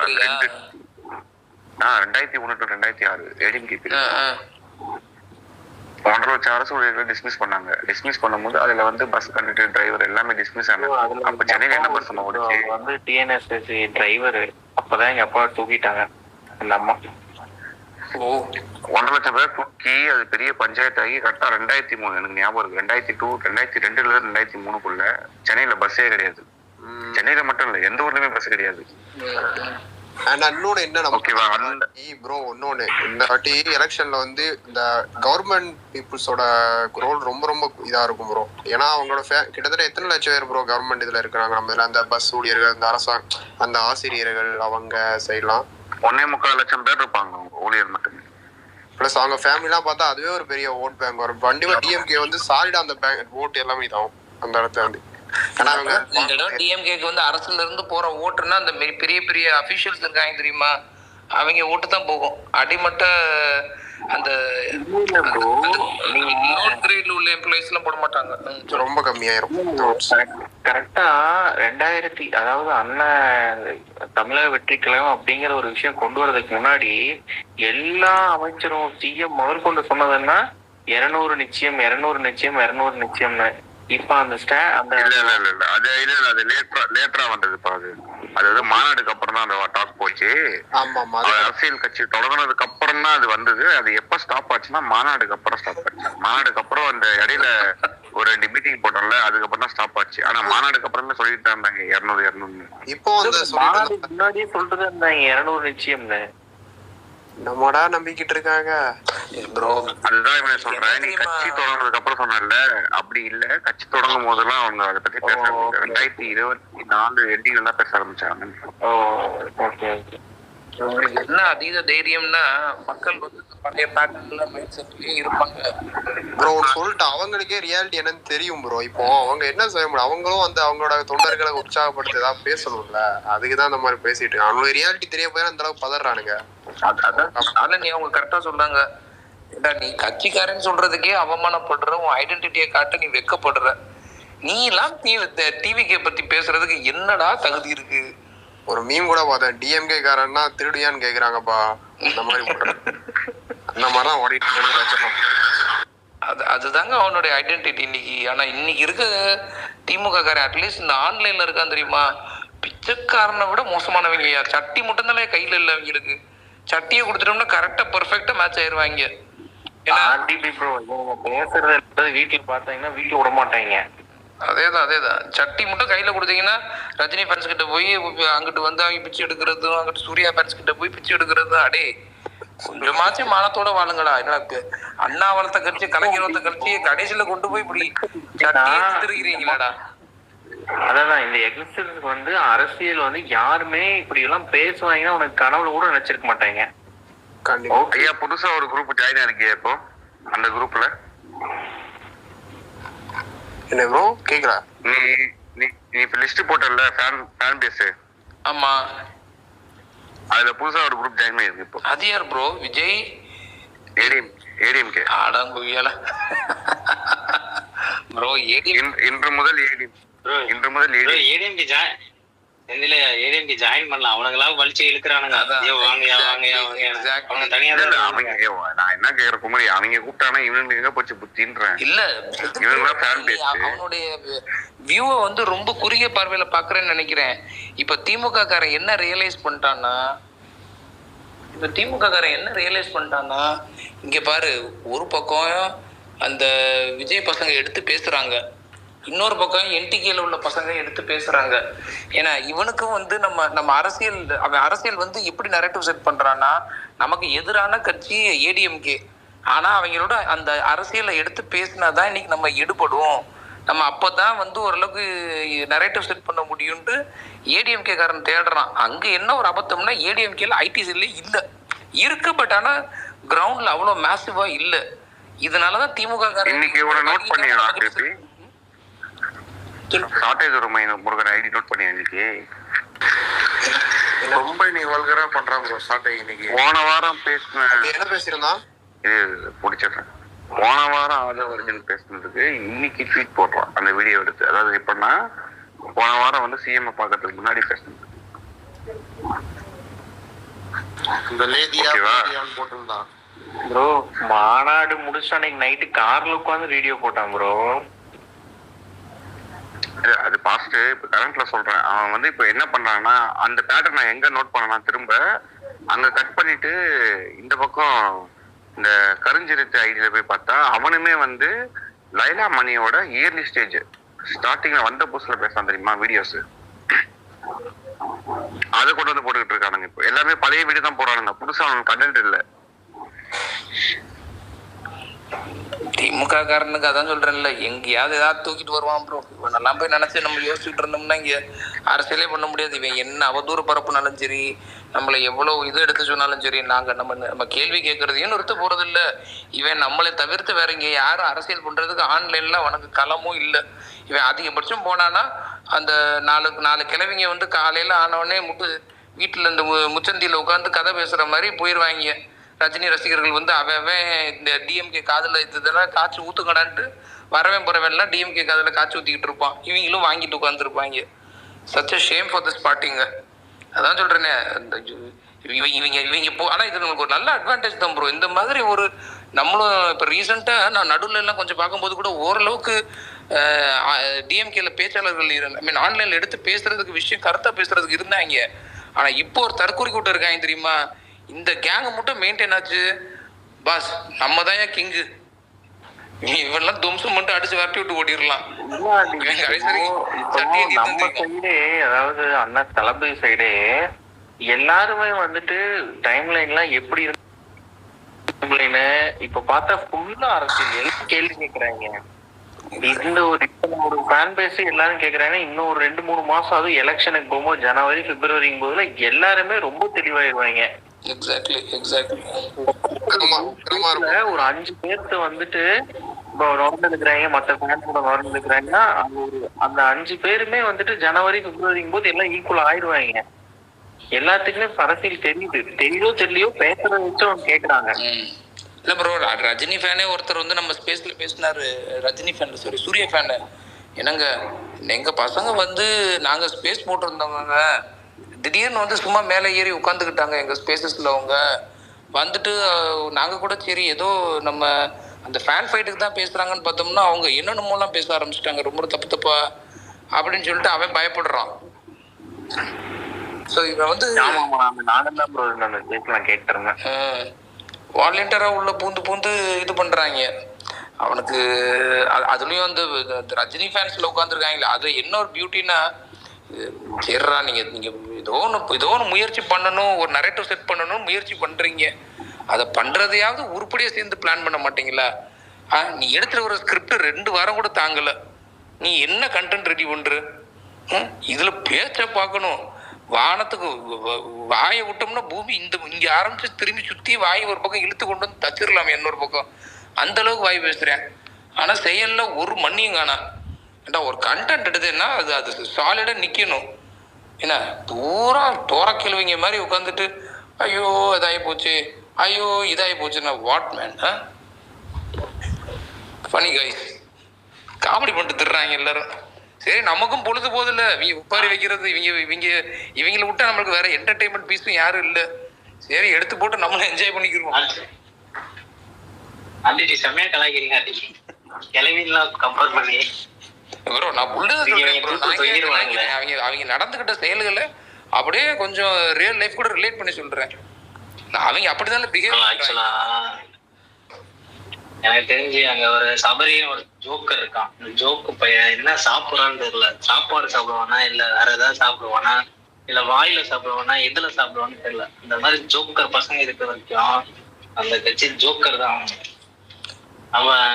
2001 to 2006 ADMK period 1.5 லட்சம் அரசு ஊழியர்கள் டிஸ்மிஸ் பண்ணாங்க. டிஸ்மிஸ் பண்ணும்போது அதுல வந்து பஸ் கண்டக்டர் டிரைவர் எல்லாமே டிஸ்மிஸ் ஆனாங்க. அப்ப சென்னையில என்ன பஸ் ஓடுச்சு வந்து டிஎன்எஸ்எஸ்சி டிரைவர். அப்பதான் எங்க அப்பா தூக்கிட்டாங்க அந்த அம்மா. 1.5 லட்சம் பேர் தூக்கி அது பெரிய பஞ்சாயத்து ஆகி கரெக்டா 2003 எனக்கு ஞாபகம் இருக்கு. 2002 2003 சென்னையில பஸ்ஸே கிடையாது. சென்னையில மட்டும் இல்ல, எந்த ஊர்லயுமே பஸ் கிடையாது. இன்னொன்னு என்ன ப்ரோ, இன்னொன்னு இந்த வாட்டி எலெக்ஷன்ல வந்து இந்த கவர்மெண்ட் பீப்புள்ஸோட ரோல் ரொம்ப ரொம்ப இதா இருக்கும் ப்ரோ. ஏன்னா அவங்களோட கிட்டத்தட்ட எத்தனை லட்சம் பேர் ப்ரோ கவர்மெண்ட் இதுல இருக்கிறாங்க. நம்ம இதுல அந்த பஸ் ஊழியர்கள், அந்த அந்த ஆசிரியர்கள், அவங்க சைட்லாம் 1.25 லட்சம் பேர் இருப்பாங்க ஊழியர் மட்டுமே. பிளஸ் அவங்க ஃபேமிலிலாம் பார்த்தா அதுவே ஒரு பெரிய ஓட் பேங்க் வரும். கண்டிப்பா டிஎம்கே வந்து சாலிடா அந்த பேங்க் ஓட்டு எல்லாமே இதாகும் அந்த இடத்துல வந்து. டிஎம்கேக்கு வந்து அரசுல இருந்து போற ஓட்டுன்னா அந்த பெரிய பெரிய அபிஷியல்ஸ் இருக்காங்க தெரியுமா, அவங்க ஓட்டு தான் போகும். அடிமட்ட அந்த நோட் கிரேட்ல உள்ள எம்ப்ளாயிஸ் எல்லாம் போட மாட்டாங்க, ரொம்ப கம்மியாயிரும். கரெக்டா 2000 அதாவது அண்ணன் தமிழக வெற்றி கழகம் அப்படிங்கிற ஒரு விஷயம் கொண்டு வரதுக்கு முன்னாடி எல்லா அமைச்சரும் சிஎம் முதற்கொண்டு சொன்னதுன்னா 200 நிச்சயம் 200 நிச்சயம் 200 நிச்சயம்னு. இப்ப அந்த அது லேட்டரா வந்தது. அதாவது மாநாடுக்கு அப்புறம் தான் அந்த டாக் போச்சு. அரசியல் கட்சி தொடங்கினதுக்கு அப்புறம் தான் அது வந்தது. அது எப்ப ஸ்டாப் ஆச்சுன்னா மாநாடுக்கு அப்புறம் ஸ்டாப் ஆச்சு. மாநாடுக்கு அப்புறம் அந்த இடையில ஒரு 2 மீட்டிங் போட்டோம்ல, அதுக்கப்புறம் தான் ஸ்டாப் ஆச்சு. ஆனா மாநாடுக்கு அப்புறம் சொல்லிட்டு இருந்தாங்க 200 இப்போ முன்னாடியே சொல்றது அந்த 200 நிச்சயம்னு நம்மடா நம்பிக்கிட்டு இருக்காங்க ப்ரோ. அதுதான் இவன் சொல்றேன், நீ கட்சி தொடங்கினதுக்கு அப்புறம் சொன்ன அப்படி இல்ல. கட்சி தொடங்கும் போதெல்லாம் அவங்க அதை பத்தி பேச 2024 எண்டிங் தான் பேச ஆரம்பிச்சாங்க. உங்களுக்கு என்ன அதீத தைரியம்னா மக்கள் வந்து பழைய பேட்டர்ன்ல மைண்ட் செட்லயே இருப்பாங்க ப்ரோ. சொல்லிட்டு அவங்களுக்கே ரியாலிட்டி என்னன்னு தெரியும் ப்ரோ. இப்போ அவங்க என்ன செய்ய முடியும், அவங்களும் வந்து அவங்களோட தொண்டர்களை உற்சாகப்படுத்தி ஏதாவது பேசணும்ல. அதுக்குதான் அந்த மாதிரி பேசிட்டு இருக்காங்க. அவங்களுக்கு ரியாலிட்டி தெரிய போய் அந்த அளவுக்கு பதறானுங்க. அதான் நீ அவங்க கரெக்டா சொல்றாங்க. நீ கட்சிக்காரன்னு சொல்றதுக்கே அவமானப்படுற, உன் ஐடென்டிட்டியை காட்ட நீ வெக்கப்படுற. நீ எல்லாம் டிவிகே பத்தி பேசுறதுக்கு என்னடா தகுதி இருக்கு? ஒரு மீம் கூட பார்த்தேன், டிஎம்கே காரன்னா திருடியான்னு கேக்குறாங்கப்பா. அந்த மாதிரி அந்த மாதிரிதான் ஓடிட்டு. அதுதாங்க அவனுடைய ஐடென்டிட்டி இன்னைக்கு. ஆனா இன்னைக்கு இருக்க திமுக காரன் அட்லீஸ்ட் இந்த ஆன்லைன்ல இருக்கான் தெரியுமா, பிச்சைக்காரனை விட மோசமானவங்க. சட்டி மட்டும் தானே கையில இல்ல அவங்களுக்கு. சட்டியை கொடுத்துட்டோம்னா கரெக்டா பெர்ஃபெக்டா மேட்ச் ஆயிருவாங்க. பேசுறது வீட்டுல பாத்தீங்கன்னா வீட்டுல விட மாட்டாங்க. அதேதான் சட்டி மட்டும் கையில கொடுத்தீங்கன்னா ரஜினி ஃபேன்ஸ் கிட்ட போய் அங்கிட்டு வந்து அவங்க பிச்சை எடுக்கிறதும், அங்கிட்டு சூர்யா ஃபேன்ஸ் கிட்ட போய் பிச்சை எடுக்கிறதும். அடே கொஞ்சமாச்சும் மானத்தோட வாழுங்களா. எனக்கு அண்ணா வளர்த்த கட்சி, கலைஞர் வளர்த்த கட்சியை கடைசியில கொண்டு போய் இப்படி திருக்கிறீங்களாடா. அதான் இந்த எக்ஸிஸ்டன்ஸ் வந்து அரசியல் வந்து யாருமே இப்படி எல்லாம் பேசுவாங்கன்னா உனக்கு கனவுல கூட நினைச்சிருக்க மாட்டாங்க. ஐயா புதுசா ஒரு குரூப் ஜாயின் ஆயிருக்கியா இப்போ? அந்த குரூப்ல என்ன ப்ரோ கேக்குறா? நீ இப்ப லிஸ்ட் போட்டல ஃபேன் பேஸ். ஆமா, அதுல புதுசா ஒரு குரூப் ஜாயின் ஆயிருக்கு இப்போ. அது யார் ப்ரோ? விஜய் ஏடிஎம்கே. அடங்குவியல ப்ரோ. இன்று முதல் ஏடிஎம்கே ஜாயின் பண்ணலாம். அவனுங்களா வலிச்சு இழுக்கிறானுங்க. நான் என்ன கேக்குற குமரி, அவங்க கூப்பிட்டானா இவனுக்கு எங்க போச்சு புத்தின்றேன். இல்ல அவனுடைய வியூவை வந்து ரொம்ப குறுகிய பார்வையில பாக்குறேன்னு நினைக்கிறேன். இப்ப திமுக காரன் என்ன ரியலைஸ் பண்ணிட்டான்னா, இங்க பாரு, ஒரு பக்கம் அந்த விஜய் பசங்க எடுத்து பேசுறாங்க, இன்னொரு பக்கம் என்டிகேல உள்ள பசங்க எடுத்து பேசுறாங்க. ஏன்னா இவனுக்கும் வந்து நம்ம அரசியல் வந்து எப்படி நரேட்டிவ் செட் பண்றான்னா, நமக்கு எதிரான கட்சி ஏடிஎம்கே, ஆனா அவங்களோட அந்த அரசியலை எடுத்து பேசினாதான் இன்னைக்கு நம்ம எடுபடும், நம்ம அப்பதான் வந்து ஓரளவுக்கு நரேட்டிவ் செட் பண்ண முடியும்ட்டு ஏடிஎம்கே காரன் தேடுறான். அங்க என்ன ஒரு அபத்தம்னா, ஏடிஎம்கேல ஐடி செல்லே இல்ல இருக்கு, பட் ஆனா கிரவுண்ட்ல அவ்வளவு மேசிவா இல்ல. இதனாலதான் திமுக காரன் ஷார்டேஜ் ஒரு முருகன் ஐடி நோட் பண்ணி இன்னைக்கு ரொம்ப நீ வல்கரா பண்றாங்க. ஷார்டேஜ் இன்னைக்கு போன வாரம் என்ன பேசிருந்தான் இது பிடிச்சிடுறேன். போன வாரம் ஆதவர்ஜன் பேசுனதுக்கு இன்னைக்கு ட்வீட் போடுறான் அந்த வீடியோ எடுத்து. அதாவது எப்படின்னா, போன வாரம் வந்து சிஎம் பாக்கிறதுக்கு முன்னாடி பேசுனது. இந்த லேதியா போட்டிருந்தான் ப்ரோ. மாநாடு முடிச்சு அன்னைக்கு நைட்டு கார்ல உட்காந்து வீடியோ போட்டான் ப்ரோ. அது பாஸ்ட். இப்ப கரண்ட்ல சொல்றேன். அவன் வந்து இப்ப என்ன பண்றான்னா அந்த பேட்டர்ன் நான் எங்க நோட் பண்ணனா திரும்ப அங்க கட் பண்ணிட்டு இந்த பக்கம் இந்த கருஞ்சிருத்து ஐடியில போய் பார்த்தா அவனுமே வந்து லைலா மணியோட இயர்லி ஸ்டேஜ் ஸ்டார்டிங்ல வந்த புதுசுல பேசலாம் தெரியுமா வீடியோஸ் அதை கொண்டு வந்து போட்டுக்கிட்டு இருக்கானுங்க. இப்போ எல்லாமே பழைய வீடியோ தான் போறானுங்க, புதுசா அவனுக்கு கண்டென்ட் இல்லை. திமுக காரனுக்கு அதான் சொல்றேன்ல, எங்கேயாவது ஏதாவது தூக்கிட்டு வருவான் ப்ரோ. இவனெல்லாம் போய் நினைச்சு நம்ம யோசிச்சுட்டு இருந்தோம்னா இங்க அரசியலே பண்ண முடியாது. இவன் என்ன அவதூறு பரப்புனாலும் சரி, நம்மளை எவ்வளவு இது எடுத்து சொன்னாலும் சரி, நாங்க நம்ம கேள்வி கேட்கறதையும் நிறுத்த போறது இல்ல. இவன் நம்மளை தவிர்த்து வேற இங்க யாரும் அரசியல் பண்றதுக்கு ஆன்லைன்ல அவனுக்கு களமும் இல்லை. இவன் அதிகபட்சம் போனானா அந்த நாலு கிழவிங்க வந்து காலையில ஆனவொடனே வீட்டுல இந்த முச்சந்தியில உட்காந்து கதை பேசுற மாதிரி போயிடுவாங்க. ரஜினி ரசிகர்கள் வந்து அவன் இந்த டிஎம்கே காதுல இதெல்லாம் காய்ச்சி ஊத்துக்கடான்ட்டு வரவன் போறவன்லாம் டிஎம்கே காதுல காய்ச்சி ஊத்திக்கிட்டு இருப்பான். இவங்களும் வாங்கிட்டு உட்காந்துருப்பாங்க. சச் ஷேம் ஃபார் திஸ் பார்ட்டிங்க. அதான் சொல்றேனே, இவங்க ஆனா இது நமக்கு ஒரு நல்ல அட்வான்டேஜ் தான் ப்ரோ. இந்த மாதிரி ஒரு நம்மளும் இப்ப ரீசெண்டா நான் நடுவில் எல்லாம் கொஞ்சம் பார்க்கும்போது கூட ஓரளவுக்கு டிஎம்கேல பேச்சாளர்கள் ஆன்லைன்ல எடுத்து பேசுறதுக்கு விஷயம் கருத்தா பேசுறதுக்கு இருந்தாங்க. ஆனா இப்போ ஒரு தற்கொலை கூட்டம் இருக்காங்க தெரியுமா, இந்த கேங்க மட்டும் மெயின்டைன் ஆச்சு பாஸ், நம்ம தான் கிங்கு, இவெல்லாம் தும்சம் மட்டும் அடிச்சு வரட்டி விட்டு ஓடிடலாம். நம்ம சைடே, அதாவது அண்ணா தளபதி சைடே எல்லாருமே வந்துட்டு டைம் லைன்லாம் எப்படி இருக்கு இப்ப பார்த்தா ஃபுல்லா அரசியல் எல்லாம் கேள்வி கேட்கறாங்க. இந்த ஒரு ஃபேன் பேஸ் எல்லாரும் கேக்குறாங்க. இன்னும் ஒரு 2-3 மாசம் அது எலெக்ஷனுக்கு போகும்போது ஜனவரி பிப்ரவரிக்கும் போதுல எல்லாருமே ரொம்ப தெளிவாயிருவாங்க. ஒரு 5 பேர்த்து வந்துட்டு இப்போ நுழைஞ்சிருக்கிறாங்க, மற்ற ஃபேன்ஸோட நுழைஞ்சிருக்கிறாங்கன்னா அந்த 5 பேருமே வந்துட்டு ஜனவரி பிப்ரவரிக்கும் போது எல்லாம் ஈக்குவல் ஆயிடுவாங்க. எல்லாத்துக்குமே அரசியல் தெரியுதோ தெரியலையோ பேசுறத வச்சு அவங்க கேக்குறாங்க. இல்ல ப்ரோ, ரஜினி ஃபேனே ஒருத்தர் வந்து நம்ம ஸ்பேஸ்ல பேசினாரு. Rajini fan sorry Suriya fan. என்னங்க எங்க பசங்க வந்து நாங்க ஸ்பேஸ் போட்டிருந்தவங்க திடீர்னு வந்து சும்மா மேலே ஏறி உட்காந்துக்கிட்டாங்க எங்க ஸ்பேசஸ்ல. அவங்க வந்துட்டு நாங்க கூட சரி ஏதோ நம்ம அந்த ஃபேன் ஃபைட்டுக்கு தான் பேசுறாங்கன்னு பார்த்தோம்னா அவங்க என்னென்னமோலாம் பேச ஆரம்பிச்சிட்டாங்க, ரொம்ப தப்பா அப்படின்னு சொல்லிட்டு அவன் பயப்படுறான். ஸோ இவன் வந்து வாலண்டியரா உள்ள பூந்து இது பண்றாங்க அவனுக்கு. அதுலயும் வந்து ரஜினி ஃபேன்ஸ்ல உட்காந்துருக்காங்களே, அது என்ன ஒரு பியூட்டின்னா, சரிடா நீங்க ஏதோ ஒன்று முயற்சி பண்ணணும், ஒரு நரேட்டிவ் செட் பண்ணணும் முயற்சி பண்றீங்க, அதை பண்றதையாவது உருப்படியா சேர்ந்து பிளான் பண்ண மாட்டீங்களா? நீ எடுத்துட்டு ஒரு ஸ்கிரிப்ட் 2 வாரம் கூட தாங்கல, நீ என்ன கண்டென்ட் ரெடி பண்ற? இதுல பேச்ச பார்க்கணும். வானத்துக்கு வாயை விட்டோம்னா பூமி இங்க ஆரம்பிச்சு திரும்பி சுத்தி வாயை ஒரு பக்கம் இழுத்து கொண்டு வந்து தச்சிடலாம் இன்னொரு பக்கம், அந்த அளவுக்கு வாய் பேசுறேன். ஆனா செயல்ல ஒரு மண்ணியும் காணா. ஏண்டா ஒரு கண்டென்ட் எடுத்தேன்னா அது சாலிடா நிக்கணும். என்ன தூரம் தோற கேள்விங்க மாதிரி உட்காந்துட்டு ஐயோ இதாகி போச்சு ஐயோ இதாகி போச்சுன்னா what man? Funny guys comedy பண்ணிட்டு திடுறாங்க எல்லாரும். சரி நமக்கும் பொழுது போதில்ல, இவங்க உட்காரி வைக்கிறது, இவங்களை விட்டா நம்மளுக்கு வேற என்டர்டைன்மெண்ட் பீஸும் யாரும் இல்லை. சரி எடுத்து போட்டு நம்மளும் என்ஜாய் பண்ணிக்கிறோம். செம்மையா கலாய்க்கிறீங்க கம்பேர் பண்ணி ப்ரோ. நான் அவங்க நடந்துகிட்ட செயல்களை அப்படியே கொஞ்சம் ரியல் லைஃப் கூட ரிலேட் பண்ணி சொல்றேன். அவங்க அப்படிதான் பிஹேவ் ஆக்சுவலா எனக்கு தெரிஞ்சு அங்க ஒரு சபரின்னு ஒரு ஜோக்கர் இருக்கான். இந்த ஜோக்கு பையன் என்ன சாப்பிடுறான்னு தெரியல, சாப்பாடு சாப்பிடுவானா இல்ல வேற ஏதாவது சாப்பிடுவானா இல்ல வாயில சாப்பிடுவானா எதுல சாப்பிடுவான்னு தெரியல. இந்த மாதிரி ஜோக்கர் பசங்க இருக்கிற வரைக்கும் அந்த கட்சி ஜோக்கர் தான். அவன்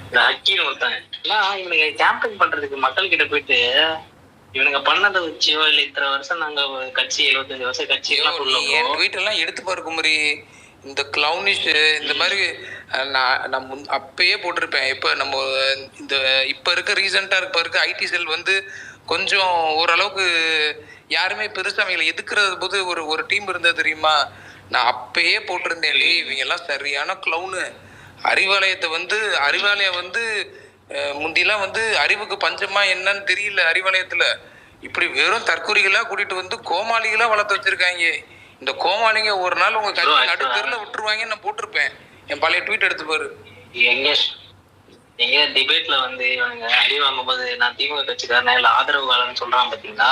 இந்த ஹக்கீன்னு ஒருத்தாங்க எல்லாம் இவனுங்க கேம்பெயின் பண்றதுக்கு மக்கள் கிட்ட போயிட்டு இவனுங்க பண்ணதை வச்சியோ இல்ல இத்தனை வருஷம் நாங்க கட்சி 75 வருஷம் கட்சி எல்லாம் வீட்டெல்லாம் எடுத்து பாரு குமரி. இந்த கிளவுனிஷ் இந்த மாதிரி நான் அப்பயே போட்டிருப்பேன். இப்போ நம்ம இப்போ இருக்க ரீசெண்டாக இப்போ இருக்க ஐடி செல் வந்து கொஞ்சம் ஓரளவுக்கு யாருமே பெருசாக அவங்களை எதுக்குறது போது ஒரு டீம் இருந்தது தெரியுமா. நான் அப்பயே போட்டிருந்தேன், இவங்க எல்லாம் சரியான கிளவுனு. அறிவாலயம் வந்து முந்திலாம் வந்து அறிவுக்கு பஞ்சமா என்னன்னு தெரியல. அறிவாலயத்தில் இப்படி வெறும் தற்கொலைகளாக கூட்டிகிட்டு வந்து கோமாளிகளாக வளர்த்து வச்சுருக்காங்க. இந்த கோமாளிங்க ஒரு நாள் உங்க கட்சி நடு தெருல விட்டுருவாங்கன்னு நான் போட்டிருப்பேன். என் பழைய ட்வீட் எடுத்து பாரு. எங்க டிபேட்ல வந்து இவங்க அடி வாங்கும்போது நான் திமுக கட்சிக்காரன் இல்ல ஆதரவு காலன்னு சொல்றான் பாத்தீங்களா,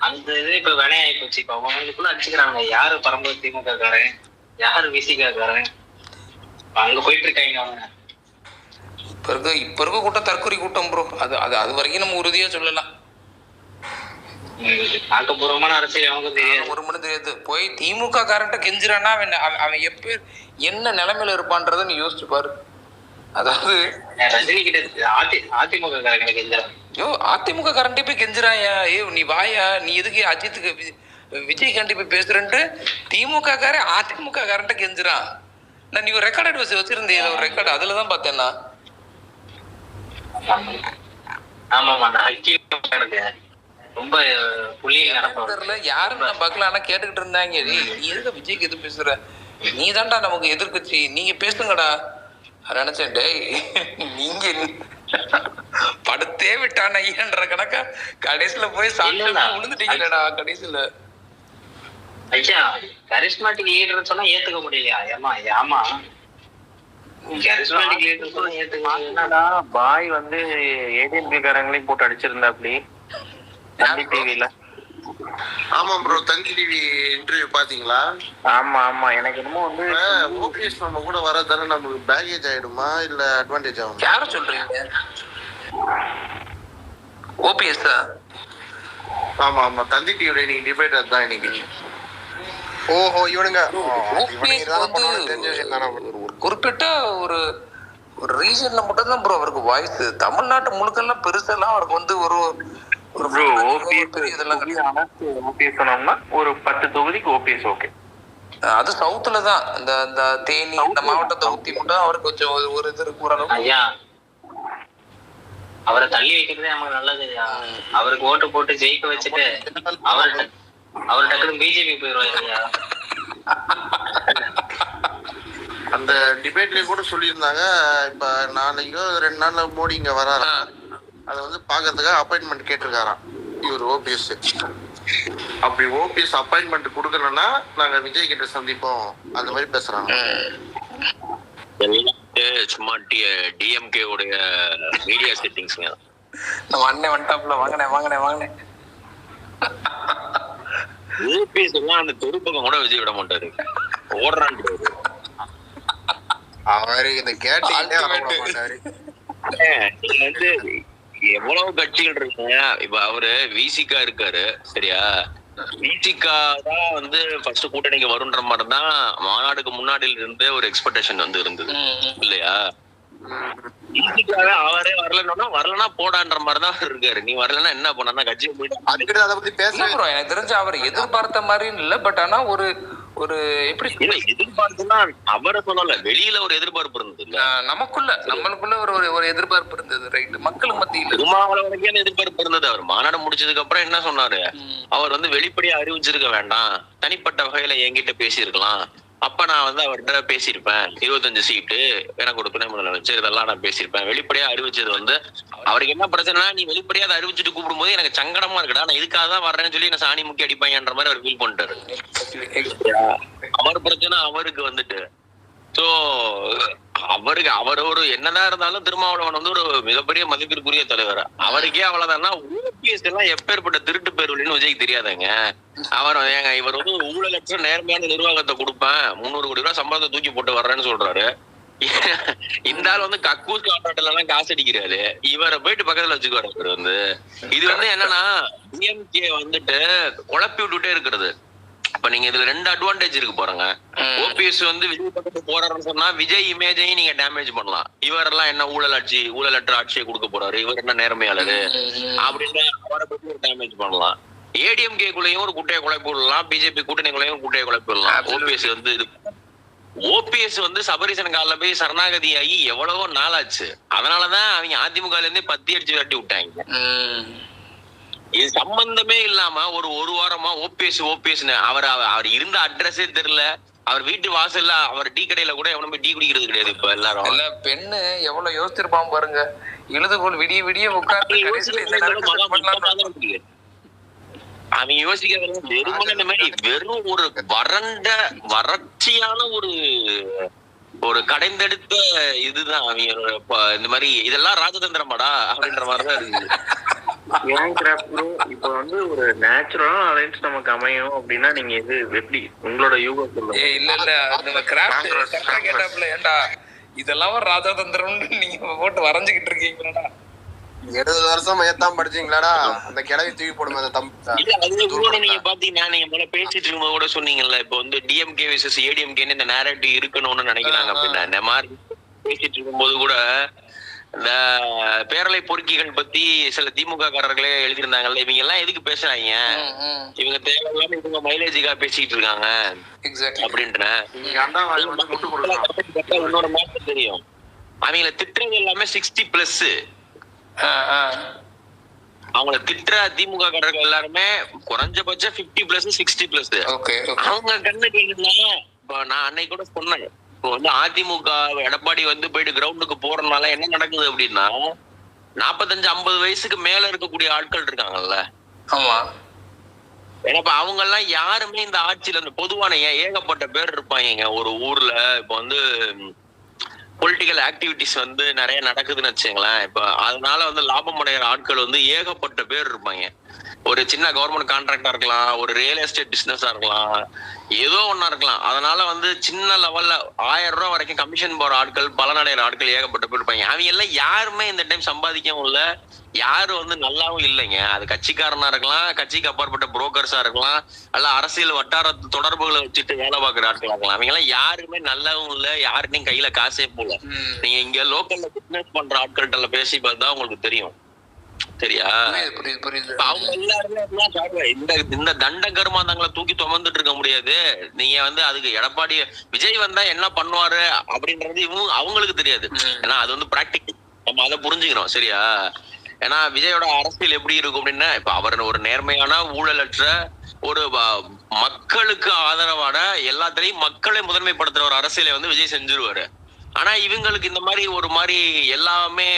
அந்த இது இப்ப வினையாயி போச்சு. இப்ப அவங்களுக்குள்ள அடிச்சுக்கிறாங்க, யாரு பரம்பரை திமுக காரன், யாரு விசிகா காரன், அங்க போயிட்டு இருக்காங்க அவங்க. இப்ப இருக்க கூட்டம் தற்கொலை கூட்டம் ப்ரோ. அது வரைக்கும் நம்ம உறுதியா சொல்லலாம். ஆக்கப்பூர்வமான அரசியல் அவங்க தெரியாது, ஒரு மணி தெரியாது. போய் திமுக காரன்ட்ட கெஞ்சுறான்னா அவன் எப்ப என்ன நிலைமையில இருப்பான்றத நீ யோசிச்சு பாரு. அதாவது ரஜினி கிட்ட அதிமுக காரங்க கெஞ்சுறான். அதிமுக காரன்ட்டே போய் கெஞ்சுறாயா, நீ வாயா, நீ எதுக்கு அஜித்துக்கு விஜய் காண்டி போய் பேசுறேன்ட்டு திமுக காரன் அதிமுக காரன்ட்ட கெஞ்சுறான். நான் நீ ஒரு ரெக்கார்ட் வச்சிருந்தேன், ஒரு ரெக்கார்டு அதுலதான் பார்த்தேன்னா. ஆமாமா, ரொம்ப தெரியல யாரும் நான் பார்க்கல, ஆனா கேட்டுக்கிட்டு இருந்தாங்க, நீ எதுக்கு விஜய்க்கு எது பேசுற, நீ தான்டா நமக்கு எதிர்கட்சி, நீங்க பேசுங்கடா. நினைச்சேன் டேய் நீங்க படுத்தே விட்டான் ஐயன்ற கணக்கா கடைசியில போய் சாப்பிட்டு விழுந்துட்டீங்களடா கடைசியில. ஐயா கரிஸ்மாட்டிக் லீடர் சொன்னா ஏத்துக்க முடியலையா? ஏமா கரிஸ்மாட்டிக் லீடர் சொன்னா ஏத்துக்க பாய் வந்து ஏடிஎம்கே காரங்களையும் போட்டு அடிச்சிருந்தாப்டி தந்தி டிவில. ஆமா ப்ரோ, தந்தி டிவி இன்டர்வியூ பாத்தீங்களா? ஆமா ஆமா, எனக்கு என்னமோ வந்து ஓபிஎஸ் நம்ம கூட வரதானே நமக்கு பேகேஜ் ஆயிடுமா இல்ல அட்வான்டேஜ் ஆகும்? யார சொல்றீங்க? ஓபிஎஸ்? ஆமா ஆமா, தந்தி டிவில இன்னைக்கு டிபேட் அதுதான் இன்னைக்கு. ஓஹோ, இவனுங்க குறிப்பிட்ட ஒரு ஒரு ரீசன்ல மட்டும் தான் ப்ரோ அவருக்கு வாய்ஸ். தமிழ்நாட்டு முழுக்கெல்லாம் பெருசெல்லாம் அவருக்கு வந்து ஒரு ஒரு ஒரு 10 தொகுதிக்கு ஓபிஎஸ் ஓகே. அது சவுத்துல தான், இந்த தேனி இந்த மாவட்டத்தை ஊத்தி மட்டும் அவருக்கு கொஞ்சம் ஒரு இது இருக்கு. ஐயா அவரை தள்ளி வைக்கிறதே நமக்கு நல்லது. அவருக்கு ஓட்டு போட்டு ஜெயிக்க வச்சுட்டு அவர் டக்குனு பிஜேபி போயிடுவாங்க. அந்த டிபேட்லயே கூட சொல்லியிருந்தாங்க, இப்ப நாளைக்கோ 2 நாள்ல மோடி இங்க வராரு, அதை வந்து பாக்குறதுக்காக அப்பாயின்மெண்ட் கேட்டிருக்காராம் இவர் ஓபிஎஸ். அப்படி ஓபிஎஸ் அப்பாயின்மெண்ட் கொடுக்கலன்னா நாங்க விஜய் கிட்ட சந்திப்போம் அந்த மாதிரி பேசுறாங்க. சும்மா டிஎம்கே உடைய மீடியா செட்டிங்ஸ். நம்ம அண்ணன் வந்துட்டாப்ல, வாங்கினேன் ஓபிஎஸ் எல்லாம் அந்த தெருப்பக்கம் கூட விஜய் விட மாட்டாரு, ஓடுறான் அவரு இந்த கேட்டீங்க மாட்டாரு. நீங்க வந்து எவ்வளவு கட்சிகள் இருக்குங்க. இப்ப அவரு விசிகா இருக்காரு சரியா, விசிகா தான் வந்து ஃபர்ஸ்ட் கூட்டணிக்கு வரும்ன்ற மாதிரிதான் மாநாடுக்கு முன்னாடில இருந்து ஒரு எக்ஸ்பெக்டேஷன் வந்து இருந்தது இல்லையா. விசிகாவே அவரே வரலன்னா போடான்ற மாதிரிதான் இருக்காரு. நீ வரலன்னா என்ன பண்ணா கட்சியை போயிட்டு அதை பத்தி பேச எனக்கு தெரிஞ்சு அவர் எதிர்பார்த்த மாதிரி இல்ல. பட் ஆனா ஒரு ஒரு எப்படி எதிர்பார்ப்புன்னா அவரை சொல்லல, வெளியில ஒரு எதிர்பார்ப்பு இருந்தது இல்ல, நம்மளுக்குள்ள ஒரு எதிர்பார்ப்பு இருந்தது. ரைட், மக்கள் மத்தியில திருமாவளவனுக்கு எதிர்பார்ப்பு இருந்தது. அவர் மாநாடு முடிச்சதுக்கு அப்புறம் என்ன சொன்னாரு, அவர் வந்து வெளிப்படையா அறிவிச்சிருக்க வேண்டாம், தனிப்பட்ட வகையில என்கிட்ட பேசியிருக்கலாம், அப்ப நான் வந்து அவர்கிட்ட பேசியிருப்பேன், 25 சீட்டு எனக்கு ஒரு துணை முதலமைச்சர், இதெல்லாம் நான் பேசியிருப்பேன். வெளிப்படையா அறிவிச்சது வந்து அவருக்கு என்ன பிரச்சனைனா, நீ வெளிப்படையா அதை அறிவிச்சுட்டு கூப்பிடும் போது எனக்கு சங்கடமா இருக்குடா, நான் இதுக்காக தான் வர்றேன்னு சொல்லி என்ன சாணி முக்கி அடிப்பாங்கன்ற மாதிரி அவர் ஃபீல் பண்ணிட்டாரு. அவர் பிரச்சனை அவருக்கு வந்துட்டு. சோ அவர் ஒரு என்னதான் இருந்தாலும் திருமாவளவன் வந்து ஒரு மிகப்பெரிய மதிப்பிற்குரிய தலைவர். அவருக்கே அவ்வளவுதான்னா ஓபிஎஸ் எல்லாம் எப்பேற்பட்ட திருட்டு பேருன்னு விஜய்க்கு தெரியாதாங்க. இவர் வந்து ஊழலற்ற நேர்மையான நிர்வாகத்தை கொடுப்பேன், 300 கோடி ரூபாய் சம்பளத்தை தூக்கி போட்டு வர்றேன்னு சொல்றாரு. இந்த ஆள் வந்து கக்கூஸ் கான்ட்ராக்ட்ல எல்லாம் காசு அடிக்கிறாரு, இவரை போயிட்டு பக்கத்துல வச்சுக்குவாரு. இவர் வந்து இது வந்து என்னன்னா டிஎம்கே வந்துட்டு குழப்பி விட்டுட்டே இருக்கிறது. இப்ப நீங்க இதுல 2 அட்வான்டேஜ் இருக்கு பாருங்க. ஓபிஎஸ் வந்து விஜய் பக்கத்து போறாருன்னு சொன்னா விஜய் இமேஜையும் நீங்க டேமேஜ் பண்ணலாம். இவரெல்லாம் என்ன ஊழலற்ற ஆட்சியை கொடுக்க போறாரு, இவர் என்ன நேர்மையாளரு அப்படின்னு அவரை பத்தி டேமேஜ் பண்ணலாம். ஏடிஎம்கே குள்ளையும் ஒரு குட்டையை குழப்பி விடலாம், பிஜேபி கூட்டணிக்குள்ளையும் குட்டையை குழப்பி விடலாம். ஓபிஎஸ் வந்து சபரீசன் காலில் போய் சரணாகதி ஆகி எவ்வளவோ நாளாச்சு. அதனாலதான் அவங்க அதிமுக இருந்து 10 அடிச்சு விரட்டி விட்டாங்க. இது சம்பந்தமே இல்லாம ஒரு வாரமா ஓபிஎஸ் அவர் இருந்த அட்ரஸே தெரியல. அவர் வீட்டு வாசல்ல அவர் டீ கடையில கூட எவனுமே டீ குடிக்கிறது கிடையாது. இப்ப எல்லாரும் இல்ல பெண்ணு எவ்வளவு யோசிச்சிருப்பான் பாருங்க. எழுதுகோள் விடிய உட்கார்ந்து அவங்க யோசிக்கிறது வெறுமனே இந்த மாதிரி வெறும் ஒரு வறட்சியான ஒரு கடைந்தெடுத்த இதுதான் அவங்க இந்த மாதிரி இதெல்லாம் ராஜதந்திரமாடா அப்படின்ற மாதிரிதான் இருக்குது. ஏன் கிராஃப்ட் ப்ரோ இப்ப வந்து ஒரு நேச்சுரலான அலைன்ஸ் நமக்கு அமையும் அப்படின்னா நீங்க இது எப்படி உங்களோட யூகம் சொல்லுங்க. இல்ல கிராஃப்ட் கரெக்டா கேட்டாப்ல ஏண்டா இதெல்லாம் ராஜதந்திரம்னு நீங்க போட்டு வரைஞ்சுக்கிட்டு இருக்கீங்களாடா? 70 வருஷம் ஏத்தான் படிச்சீங்களாடா? அந்த கிளவி தூக்கி போடுமே அந்த நீங்க பாத்தீங்கன்னா நீங்க முதல்ல பேசிட்டு இருக்கும்போது கூட சொன்னீங்கல்ல, இப்ப வந்து டிஎம்கே விசஸ் ஏடிஎம்கேன்னு இந்த நேரட்டிவ் இருக்கணும்னு நினைக்கிறாங்க அப்படின்னா, இந்த மாதிரி பேசிட்டு இருக்கும்போது கூட இந்த பேரலை பொறுக்கிகள் பத்தி சில திமுக காரர்களே எழுதியிருந்தாங்கல்ல, இவங்க எல்லாம் எதுக்கு பேசுறாங்க, இவங்க தேவையில்லாம இவங்க மைலேஜுக்காக பேசிட்டு இருக்காங்க அப்படின்ற உன்னோட மாற்றம் தெரியும். அவங்கள திட்டுறது எல்லாமே 60+. அவங்கள திட்டுற திமுக காரர்கள் எல்லாருமே குறைஞ்சபட்சம் 50+, 60+. அவங்க கண்ணுக்கு என்னன்னா, நான் அன்னைக்கு கூட சொன்னேன், இப்போ வந்து அதிமுக எடப்பாடி வந்து போயிட்டு கிரவுண்டுக்கு போறதுனால என்ன நடக்குது அப்படின்னா, 45-50 வயசுக்கு மேல இருக்கக்கூடிய ஆட்கள் இருக்காங்கல்ல. ஆமா. ஏன்னா இப்ப அவங்க எல்லாம் யாருமே இந்த ஆட்சியில இந்த பொதுவான ஏகப்பட்ட பேர் இருப்பாங்க ஒரு ஊர்ல. இப்ப வந்து பொலிட்டிக்கல் ஆக்டிவிட்டிஸ் வந்து நிறைய நடக்குதுன்னு வச்சுங்களேன். இப்ப அதனால வந்து லாபம் அடைகிற ஆட்கள் வந்து ஏகப்பட்ட பேர் இருப்பாங்க. ஒரு சின்ன கவர்மெண்ட் கான்ட்ராக்டா இருக்கலாம், ஒரு ரியல் எஸ்டேட் பிசினஸா இருக்கலாம், ஏதோ ஒன்னா இருக்கலாம். அதனால வந்து சின்ன லெவல்ல 1000 ரூபாய் வரைக்கும் கமிஷன் போற ஆட்கள், பலனடைகிற ஆட்கள் ஏகப்பட்ட பேர் இருப்பாங்க. அவங்க எல்லாம் யாருமே இந்த டைம் சம்பாதிக்கவும் இல்லை, யாரும் வந்து நல்லாவும் இல்லைங்க. அது கட்சிக்காரனா இருக்கலாம், கட்சிக்கு அப்பாற்பட்ட புரோக்கர்ஸா இருக்கலாம், அல்ல அரசியல் வட்டார தொடர்புகளை வச்சுட்டு வேலை பார்க்குற ஆட்கள் இருக்கலாம். அவங்க எல்லாம் யாருமே நல்லாவும் இல்லை, யாருக்கையும் கையில காசே போல. நீங்க இங்க லோக்கல்ல பிசினஸ் பண்ற ஆட்கள்கிட்ட பேசி பார்த்தா உங்களுக்கு தெரியும். சரியா? அவங்க எல்லாருமே இந்த தண்ட கருமாந்தங்களை தூக்கி சுமந்துட்டு இருக்க முடியாது. நீங்க வந்து அதுக்கு எடப்பாடி விஜய் வந்தா என்ன பண்ணுவாரு அப்படின்றது அவங்களுக்கு தெரியாது. ஏன்னா அது வந்து பிராக்டிக்கல், நம்ம அதை புரிஞ்சுக்கிறோம். சரியா? ஏன்னா விஜயோட அரசியல் எப்படி இருக்கும் அப்படின்னா, இப்ப அவர் ஒரு நேர்மையான ஊழலற்ற ஒரு மக்களுக்கு ஆதரவான எல்லாத்திலையும் மக்களை முதன்மைப்படுத்துற ஒரு அரசியலை வந்து விஜய் செஞ்சிருவாரு. ஆனா இவங்களுக்கு இந்த மாதிரி ஒரு மாதிரி எல்லாமே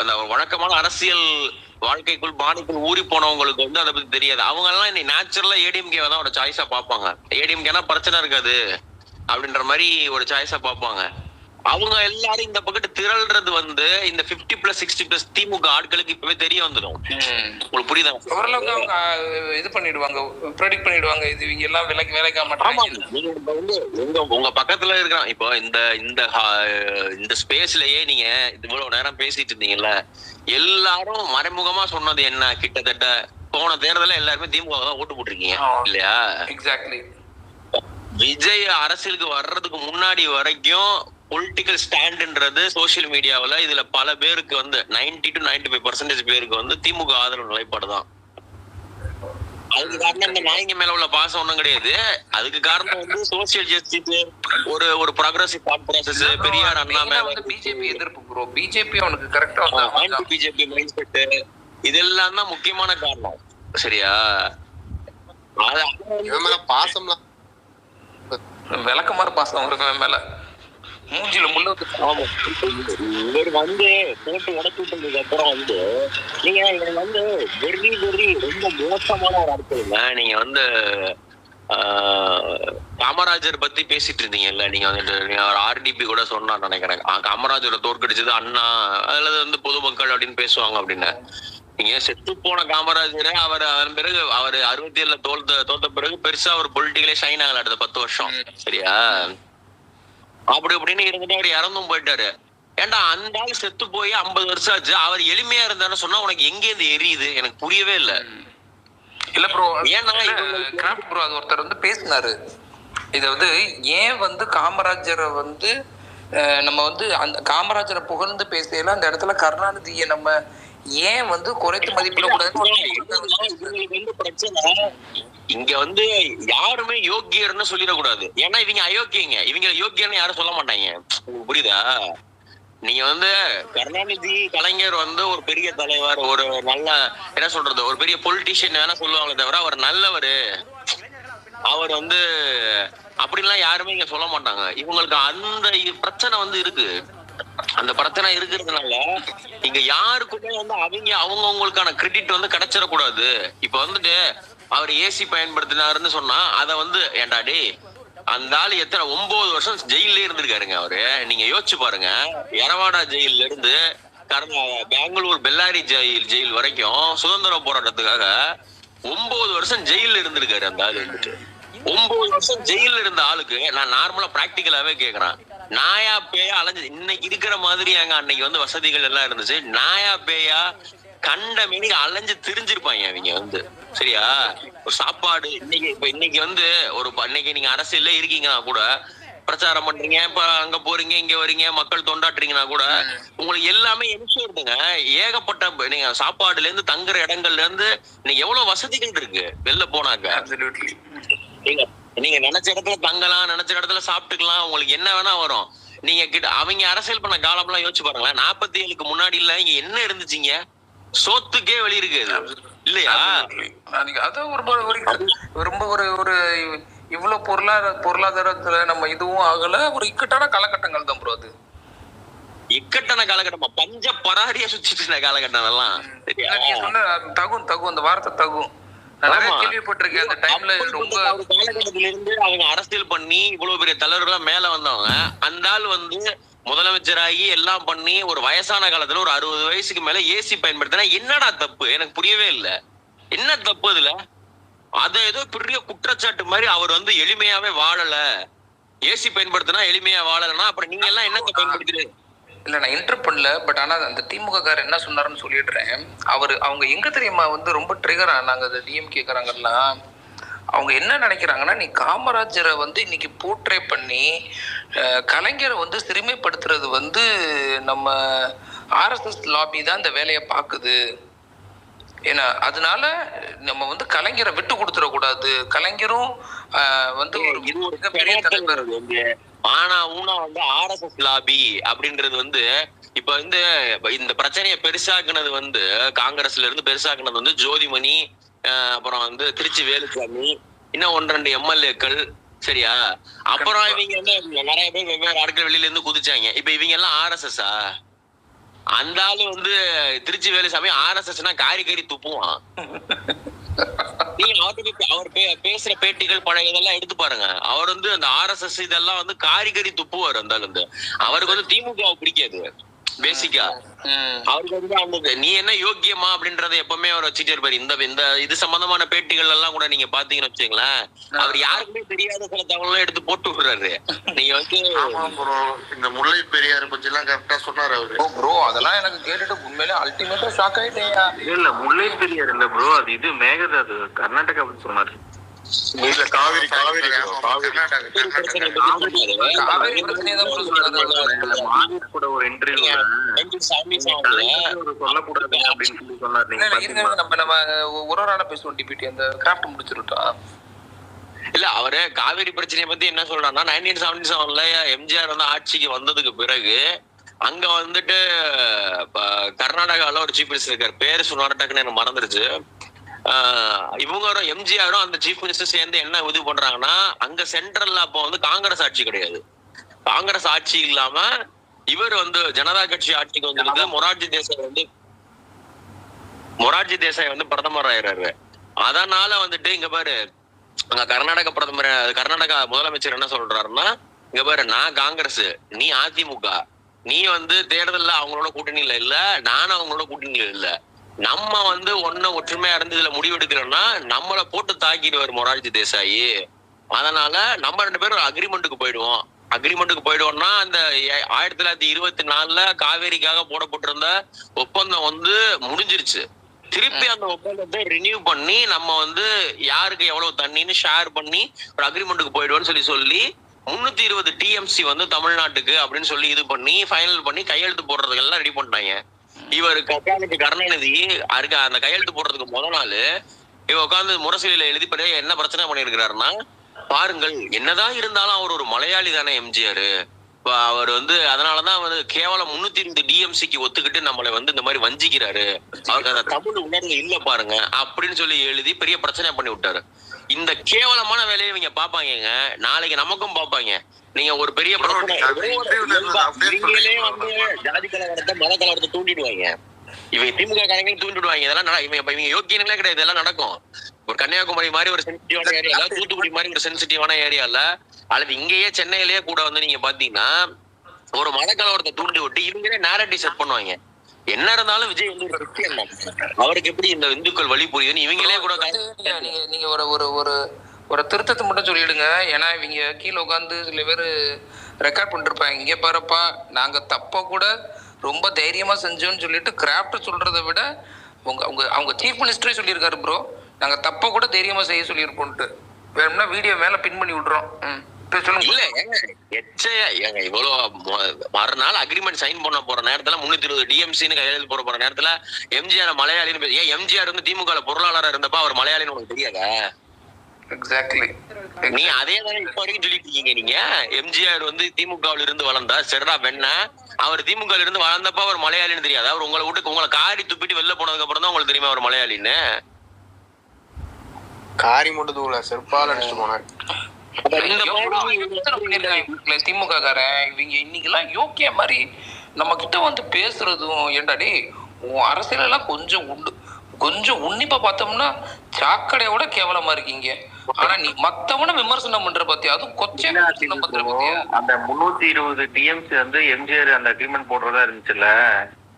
அந்த வழக்கமான அரசியல் வாழ்க்கைக்குள் பாணிக்குள் ஊறி போனவங்களுக்கு வந்து அதை பத்தி தெரியாது. அவங்க எல்லாம் இன்னைக்கு நேச்சுரலா ஏடிஎம்கே தான் ஒரு சாய்ஸா பார்ப்பாங்க. ஏடிஎம்கேனா பிரச்சனை இருக்காது அப்படின்ற மாதிரி ஒரு சாய்ஸா பார்ப்பாங்க. அவங்க எல்லாரும் இந்த பக்கத்து திரள்றது வந்து இந்த 50+, 60+ திமுக ஆட்களுக்கு இப்பவே தெரிய வந்துடும். உங்களுக்கு புரியுதா? ஓரளவுக்கு அவங்க இது பண்ணிடுவாங்க, ப்ரெடிக்ட் பண்ணிடுவாங்க. இது இவங்க எல்லாம் வேலைக்கா மாட்டாங்க. உங்க பக்கத்துல இருக்கான். இப்போ இந்த ஸ்பேஸ்லயே நீங்க இவ்வளவு நேரம் பேசிட்டு இருந்தீங்கல்ல, எல்லாரும் மறைமுகமா சொன்னது என்ன? கிட்டத்தட்ட போன தேர்தல எல்லாருமே திமுக தான் ஓட்டு போட்டிருக்கீங்க இல்லையா? எக்ஸாக்ட்லி. விஜய் அரசியலுக்கு வர்றதுக்கு முன்னாடி வரைக்கும் பொலிட்டிக்கல் ஸ்டாண்ட்ன்றது சோசியல் மீடியாவில் இதுல பல பேருக்கு வந்து 90 to 95% பேருக்கு வந்து திமுக ஆதரவு நிலைப்பாடுதான். அதுக்கு காரணம் இந்த நாய்ங்க மேல உள்ள பாசம் ஒண்ணும் கிடையாது. அதுக்கு காரணம் வந்து சோசியல் ஜஸ்டிஸ், ஒரு progressive thought process, Periyar Anna மேல பிஜேபி எதிர்ப்பு ப்ரோ. பிஜேபி அவனுக்கு கரெக்டா ஆன்டி பிஜேபி மைண்ட் செட், இதெல்லாம் தான் முக்கியமான காரணம். சரியா? பாசம்லாம் விளக்கமாறு பாசம் இருக்கு மேல, மூஞ்சில முள்ள இவர் வந்து போட்டு உடச்சு விட்டதுக்கு அப்புறம் வந்து நீங்க வந்து ரொம்ப மோசமான ஒரு அர்த்தம். நீங்க வந்து காமராஜர் பத்தி பேசிட்டு இருந்தீங்கல்ல, நீங்க வந்துட்டு ஒரு ஆர்டிபி கூட சொன்னா நினைக்கிறேன், காமராஜரை தோற்கடிச்சது அண்ணா அல்லது வந்து பொதுமக்கள் அப்படின்னு பேசுவாங்க அப்படின்னு. நீங்க செத்து போன காமராஜரை அதன் பிறகு அவர் 67 தோத்த பிறகு பெருசா ஒரு பொலிட்டிக்கலே ஷைன் ஆகல அடுத்த 10 வருஷம். சரியா? அப்படி அப்படின்னு இருந்துட்டு அவர் இறந்தும் போயிட்டாரு. ஏன்டா அந்த ஆள் செத்து போய் 50 வருஷம் ஆச்சு, அவர் எளிமையா இருந்தாருன்னு சொன்னா உனக்கு எங்க இருந்து எரியுது? எனக்கு புரியவே இல்லை. இல்ல ப்ரோ, ஏன்னா கிராஃப்ட் ப்ரோ அது ஒருத்தர் வந்து பேசினாரு, இதை வந்து ஏன் வந்து காமராஜரை வந்து நம்ம வந்து அந்த காமராஜரை புகழ்ந்து பேசல, அந்த இடத்துல கருணாநிதியை நம்ம ஏன் வந்து குறைத்து மதிப்பிடக்கூடாதுன்னு பிரச்சனை. இங்க வந்து யாருமே யோக்கியர்னு சொல்லிடக்கூடாது. ஏன்னா இவங்க அயோக்கியங்க, இவங்க யோக்கியர்னு யாரும் சொல்ல மாட்டாங்க. புரியுதா? நீங்க வந்து கருணாநிதி கலைஞர் வந்து ஒரு பெரிய தலைவர், ஒரு நல்ல என்ன சொல்றது, ஒரு பெரிய பொலிட்டிஷியன் வேணா சொல்லுவாங்களே தவிர அவர் நல்லவர், அவர் வந்து அப்படின்லாம் யாருமே இங்க சொல்ல மாட்டாங்க. இவங்களுக்கு அந்த பிரச்சனை வந்து இருக்கு. அந்த பிரச்சனை இருக்கிறதுனால இங்க யாருக்குமே வந்து அவங்கவுங்களுக்கான கிரெடிட் வந்து கிடைச்சிடக்கூடாது. இப்ப வந்துட்டு அவர் ஏசி பயன்படுத்தினாருன்னு சொன்னா அதை வந்து ஏண்டாடி அந்த ஆளு எத்தனை 9 வருஷம் ஜெயிலே இருந்திருக்காருங்க அவரு. நீங்க யோசிச்சு பாருங்க, எரவாடா ஜெயில இருந்து பெங்களூர் பெல்லாரி ஜெயில் வரைக்கும் சுதந்திர போராட்டத்துக்காக 9 வருஷம் ஜெயில இருந்திருக்காரு அந்த ஆளு வந்துட்டு. 9 வருஷம் ஜெயில இருந்த ஆளுக்கு நான் நார்மலா பிராக்டிக்கலாவே கேக்குறேன், நாயா பேயா அலைஞ்சு இன்னைக்கு இருக்கிற மாதிரி அங்க அன்னைக்கு வந்து வசதிகள் எல்லாம் இருந்துச்சு. நாயா பேயா கண்ட மீனிக்கு அலைஞ்சு திரிஞ்சிருப்பாங்க அவங்க வந்து. சரியா? ஒரு சாப்பாடு இன்னைக்கு வந்து ஒரு இன்னைக்கு நீங்க அரசியல்ல இருக்கீங்கன்னா கூட பிரச்சாரம் பண்றீங்க, இப்ப அங்க போறீங்க இங்க வரீங்க மக்கள் தொண்டாட்டுறீங்கன்னா கூட உங்களுக்கு எல்லாமே என்ஷூர்டுங்க. ஏகப்பட்ட நீங்க சாப்பாடுல இருந்து தங்குற இடங்கள்ல இருந்து இன்னைக்கு எவ்வளவு வசதிகள் இருக்கு வெளில போனாக்க. நீங்க நினைச்ச இடத்துல தங்கலாம், நினைச்ச இடத்துல சாப்பிட்டுக்கலாம், உங்களுக்கு என்ன வேணா வரும். நீங்க கிட்ட அவங்க அரசியல் பண்ண காலம் எல்லாம் யோசிச்சு பாருங்களேன். 47க்கு முன்னாடி இல்ல இங்க என்ன இருந்துச்சுங்க? சோத்துக்கே வழி இருக்கு இல்லையா? அதான் ரொம்ப ஒரு இவ்வளவு பொருளாதாரத்துல நம்ம இதுவும் ஆகல, ஒரு இக்கட்டான காலகட்டங்கள் தான் ப்ரோ. அது இக்கட்டான காலகட்டமா? பஞ்ச பராரியா சுத்திட்டு காலகட்டம் எல்லாம். சொன்ன தகும் அந்த வார்த்தை தகும். கேள்விப்பட்டிருக்கேன் அந்த டைம்ல. ரொம்ப காலகட்டத்தில இருந்து அவங்க அரசியல் பண்ணி இவ்வளவு பெரிய தலைவர்கள் மேல வந்தவங்க. அந்த ஆள் வந்து முதலமைச்சராகி எல்லாம் பண்ணி ஒரு வயசான காலத்துல ஒரு 60 வயசுக்கு மேல ஏசி பயன்படுத்தினா என்னடா தப்பு? எனக்கு புரியவே இல்லை. என்ன தப்பு அதுல? அத ஏதோ பெரிய குற்றச்சாட்டு மாதிரி அவர் வந்து எளிமையாவே வாழல, ஏசி பயன்படுத்தினா எளிமையா வாழலன்னா அப்புறம் நீங்க எல்லாம் என்னத்தை பயன்படுத்துறீங்க? இல்ல நான் இன்டர் பண்ணல, பட் ஆனா அந்த திமுக காரர் என்ன சொன்னாருன்னு சொல்லிடுறேன். அவங்க எங்க தெரியுமா வந்து ரொம்ப ட்ரிகர் ஆனாங்க அந்த டிஎம்கே காரங்கெல்லாம். அவங்க என்ன நினைக்கிறாங்கன்னா, நீ காமராஜரை வந்து இன்னைக்கு போர்ட்ரே பண்ணி கலைஞரை வந்து சிறுமைப்படுத்துறது வந்து நம்ம ஆர்எஸ்எஸ் லாபி தான் இந்த வேலையை பார்க்குது. ஏன்னா அதனால நம்ம வந்து கலைஞரை விட்டு கொடுத்துடக்கூடாது. கலைஞரும் வந்து ஒரு பெரிய தலைவர். ஆனா ஊனா வந்து ஆர்எஸ்எஸ் லாபி அப்படின்றது வந்து இப்ப வந்து இந்த பிரச்சனையை பெருசாக்குனது வந்து காங்கிரஸ்ல இருந்து பெருசாக்குனது வந்து ஜோதிமணி, அப்புறம் வந்து திருச்சி வேலுசாமி, இன்னும் 1-2 எம்எல்ஏக்கள். சரியா? அப்புறம் இவங்க வந்து நிறைய பேர் வெவ்வேறு ஆட்கள் வெளியில இருந்து குதிச்சாங்க. இப்ப இவங்க எல்லாம் ஆர்எஸ்எஸ்ஆ? அந்த ஆளு வந்து திருச்சி வேலுசாமி ஆர்எஸ்எஸ்னா காரி துப்புவான். நீங்க அவர் பேசுற பேட்டிகள் பழைய இதெல்லாம் எடுத்து பாருங்க. அவர் வந்து அந்த ஆர்எஸ்எஸ் இதெல்லாம் வந்து காரி துப்புவார். அந்த ஆளு வந்து அவருக்கு வந்து திமுக பிடிக்காது பேசிக்கா. அவருக்கு வந்து அந்த நீ என்ன யோக்கியமா அப்படின்றத எப்பவுமே அவர் வச்சுட்டே இருப்பாரு. இந்த இது சம்பந்தமான பேட்டிகள் எல்லாம் கூட நீங்க பாத்தீங்கன்னு வச்சுங்களேன், அவர் யாருக்குமே தெரியாத சில தகவலாம் எடுத்து போட்டு விடுறாரு. நீங்க வந்து இந்த முல்லை பெரியார் பத்தி எல்லாம் கரெக்டா சொன்னாரு அவரு. ப்ரோ அதெல்லாம் எனக்கு கேட்டுட்டு உண்மையிலே அல்டிமேட்டா ஷாக் ஆயிட்டேயா. இல்ல முல்லை பெரியார் இல்ல ப்ரோ, அது இது மேகதாது கர்நாடகா அப்படின்னு சொன்னாரு. காவிரி கூட ஒரு இன்டர்வியூ சொல்லக்கூடாது அப்படின்னு சொல்லி சொன்னாரு. நம்ம ஒரு ஆளா பேசுவோம் டிபிடி அந்த கிராஃப்ட் முடிச்சிருட்டா. இல்ல அவரு காவிரி பிரச்சனையை பத்தி என்ன சொல்றாருன்னா 1977ல எம்ஜிஆர் வந்து ஆட்சிக்கு வந்ததுக்கு பிறகு அங்க வந்துட்டு கர்நாடகால ஒரு சீஃப் மினிஸ்டர் இருக்காரு, பேரு சொன்னாரு டக்குன்னு எனக்கு மறந்துருச்சு. இவங்களும் எம்ஜிஆரும் அந்த சீஃப் மினிஸ்டர் சேர்ந்து என்ன இது பண்றாங்கன்னா, அங்க சென்ட்ரல்ல அப்போ வந்து காங்கிரஸ் ஆட்சி கிடையாது. காங்கிரஸ் ஆட்சி இல்லாம இவர் வந்து ஜனதா கட்சி ஆட்சிக்கு வந்து மொரார்ஜி தேசாய் வந்து பிரதமர் ஆயிடுறாரு. அதனால வந்துட்டு இங்க பாரு அங்க கர்நாடகா முதலமைச்சர் என்ன சொல்றாருன்னா, இங்க பாரு நான் காங்கிரஸ், நீ அதிமுக, நீ வந்து தேர்தல்ல அவங்களோட கூட்டணியில இல்ல, நானும் அவங்களோட கூட்டணியில இல்ல, நம்ம வந்து ஒற்றுமையா இருந்து இதுல முடிவெடுக்கிறோம்னா நம்மளை போட்டு தாக்கிடுவார் மொரார்ஜி தேசாயி. அதனால நம்ம 2 பேரும் அக்ரிமெண்ட்டுக்கு போயிடுவோம்னா அந்த 1924ல காவேரிக்காக போடப்பட்டிருந்த ஒப்பந்தம் வந்து முடிஞ்சிருச்சு. திருப்பி அந்த ஒப்பந்தத்தை ரினியூ பண்ணி நம்ம வந்து யாருக்கு எவ்வளவு தண்ணின்னு ஷேர் பண்ணி ஒரு அக்ரிமெண்ட்டுக்கு போயிடுவோம்னு சொல்லி 320 டிஎம்சி வந்து தமிழ்நாட்டுக்கு அப்படின்னு சொல்லி இது பண்ணி ஃபைனல் பண்ணி கையெழுத்து போடுறதுக்கு எல்லாம் ரெடி பண்ணிட்டாங்க. இவர் கருணாநிதி அந்த கையெழுத்து போடுறதுக்கு முதல் நாள் இவ உட்காந்து முரசொலியில எழுதி என்ன பிரச்சனை பண்ணிருக்கிறாருன்னா, பாருங்கள் என்னதான் இருந்தாலும் அவர் ஒரு மலையாளி தானே எம்ஜிஆர், அவர் வந்து அதனாலதான் வந்து கேவலம் 320 டிஎம்சிக்கு ஒத்துக்கிட்டு நம்மளை வந்து இந்த மாதிரி வஞ்சிக்கிறாரு, அவருக்கு அந்த தமிழ் உணர்வு இல்ல பாருங்க அப்படின்னு சொல்லி எழுதி பெரிய பிரச்சனை பண்ணி விட்டாரு. இந்த கேவலமான வேலையை இவங்க பாப்பாங்க, நாளைக்கு நமக்கும் பாப்பாங்க. நீங்க ஒரு பெரிய பிரச்சனை வந்து ஜாதி கலவரத்தை மத கலவரத்தை தூண்டிடுவாங்க. இவங்க திமுக காரங்களும் தூண்டிடுவாங்க. இதெல்லாம் இவங்க யோக்கியங்களே கிடையாது, இதெல்லாம் நடக்கும். ஒரு கன்னியாகுமரி மாதிரி ஒரு சென்சிட்டிவான ஏரியால, தூத்துக்குடி மாதிரி ஒரு சென்சிட்டிவான ஏரியால, அல்லது இங்கேயே சென்னையிலேயே கூட வந்து நீங்க பாத்தீங்கன்னா ஒரு மதக்கலவரத்தை தூண்டி விட்டு இவங்களே நேரட்டிவ் செட் பண்ணுவாங்க. என்ன இருந்தாலும் விஜய் வந்து ஒரு கிறிஸ்டியன், அவருக்கு எப்படி இந்த இந்துக்கள் வழி புரியுதுன்னு இவங்களே கூட நீங்க ஒரு ஒரு ஒரு ஒரு திருத்தத்தை மட்டும் சொல்லிடுங்க. ஏன்னா இவங்க கீழே உட்காந்து சில பேர் ரெக்கார்ட் பண்ணிருப்பாங்க. இங்கே பாருப்பா, நாங்க தப்ப கூட ரொம்ப தைரியமா செஞ்சோம்னு சொல்லிட்டு கிராஃப்ட் சொல்றதை விட அவங்க சீஃப் மினிஸ்டரே சொல்லியிருக்காரு ப்ரோ, நாங்க தப்ப கூட தைரியமா செய்ய சொல்லியிருப்போம்ட்டு. வேணும்னா வீடியோ மேல பின் பண்ணி விடுறோம். இல்ல ஏங்க இவ்வளவு மறுநாள் அக்ரிமெண்ட் சைன் பண்ண போற நேரத்துல 320 டிஎம்சின்னு கையெழுத்து போற நேரத்துல எம்ஜிஆர் மலையாளின்னு ஏன் எம்ஜிஆர் வந்து திமுக பொருளாளராக இருந்தப்ப அவர் மலையாளின்னு உனக்கு தெரியாதா? எக்ஸாக்ட்லி. நீ அதே தான் இப்ப வரைக்கும் சொல்லிட்டு இருக்கீங்க. நீங்க எம்ஜிஆர் வந்து திமுகவில் இருந்து வளர்ந்தா சரிடா பெண்ண, அவர் திமுக இருந்து வளர்ந்தப்ப அவர் மலையாளின்னு தெரியாது? அவர் உங்களை விட்டு உங்களை காரி துப்பிட்டு வெளில போனதுக்கு அப்புறம் தான் உங்களுக்கு தெரியுமா அவர் மலையாளின்னு? காரி மட்டும் தூள செருப்பால் அடிச்சுட்டு போனார். திமுக காரன் இவங்க இன்னைக்கெல்லாம் யோக்கிய மாதிரி நம்ம கிட்ட வந்து பேசுறதும், ஏண்டாடி உன் அரசியல் எல்லாம் கொஞ்சம் உன்னிப்பா பார்த்தோம்னா சாக்கடையோட கேவலமா இருக்கீங்க. ஆனா நீ மத்தவன விமர்சனம் பண்ற பாத்தியா, அதுவும் கொச்சை விமர்சனம் பண்ற பாத்தியா. அந்த 320 டிஎம்சி வந்து எம்ஜிஆர் அந்த அக்ரிமெண்ட் போடுறதா இருந்துச்சுல்ல,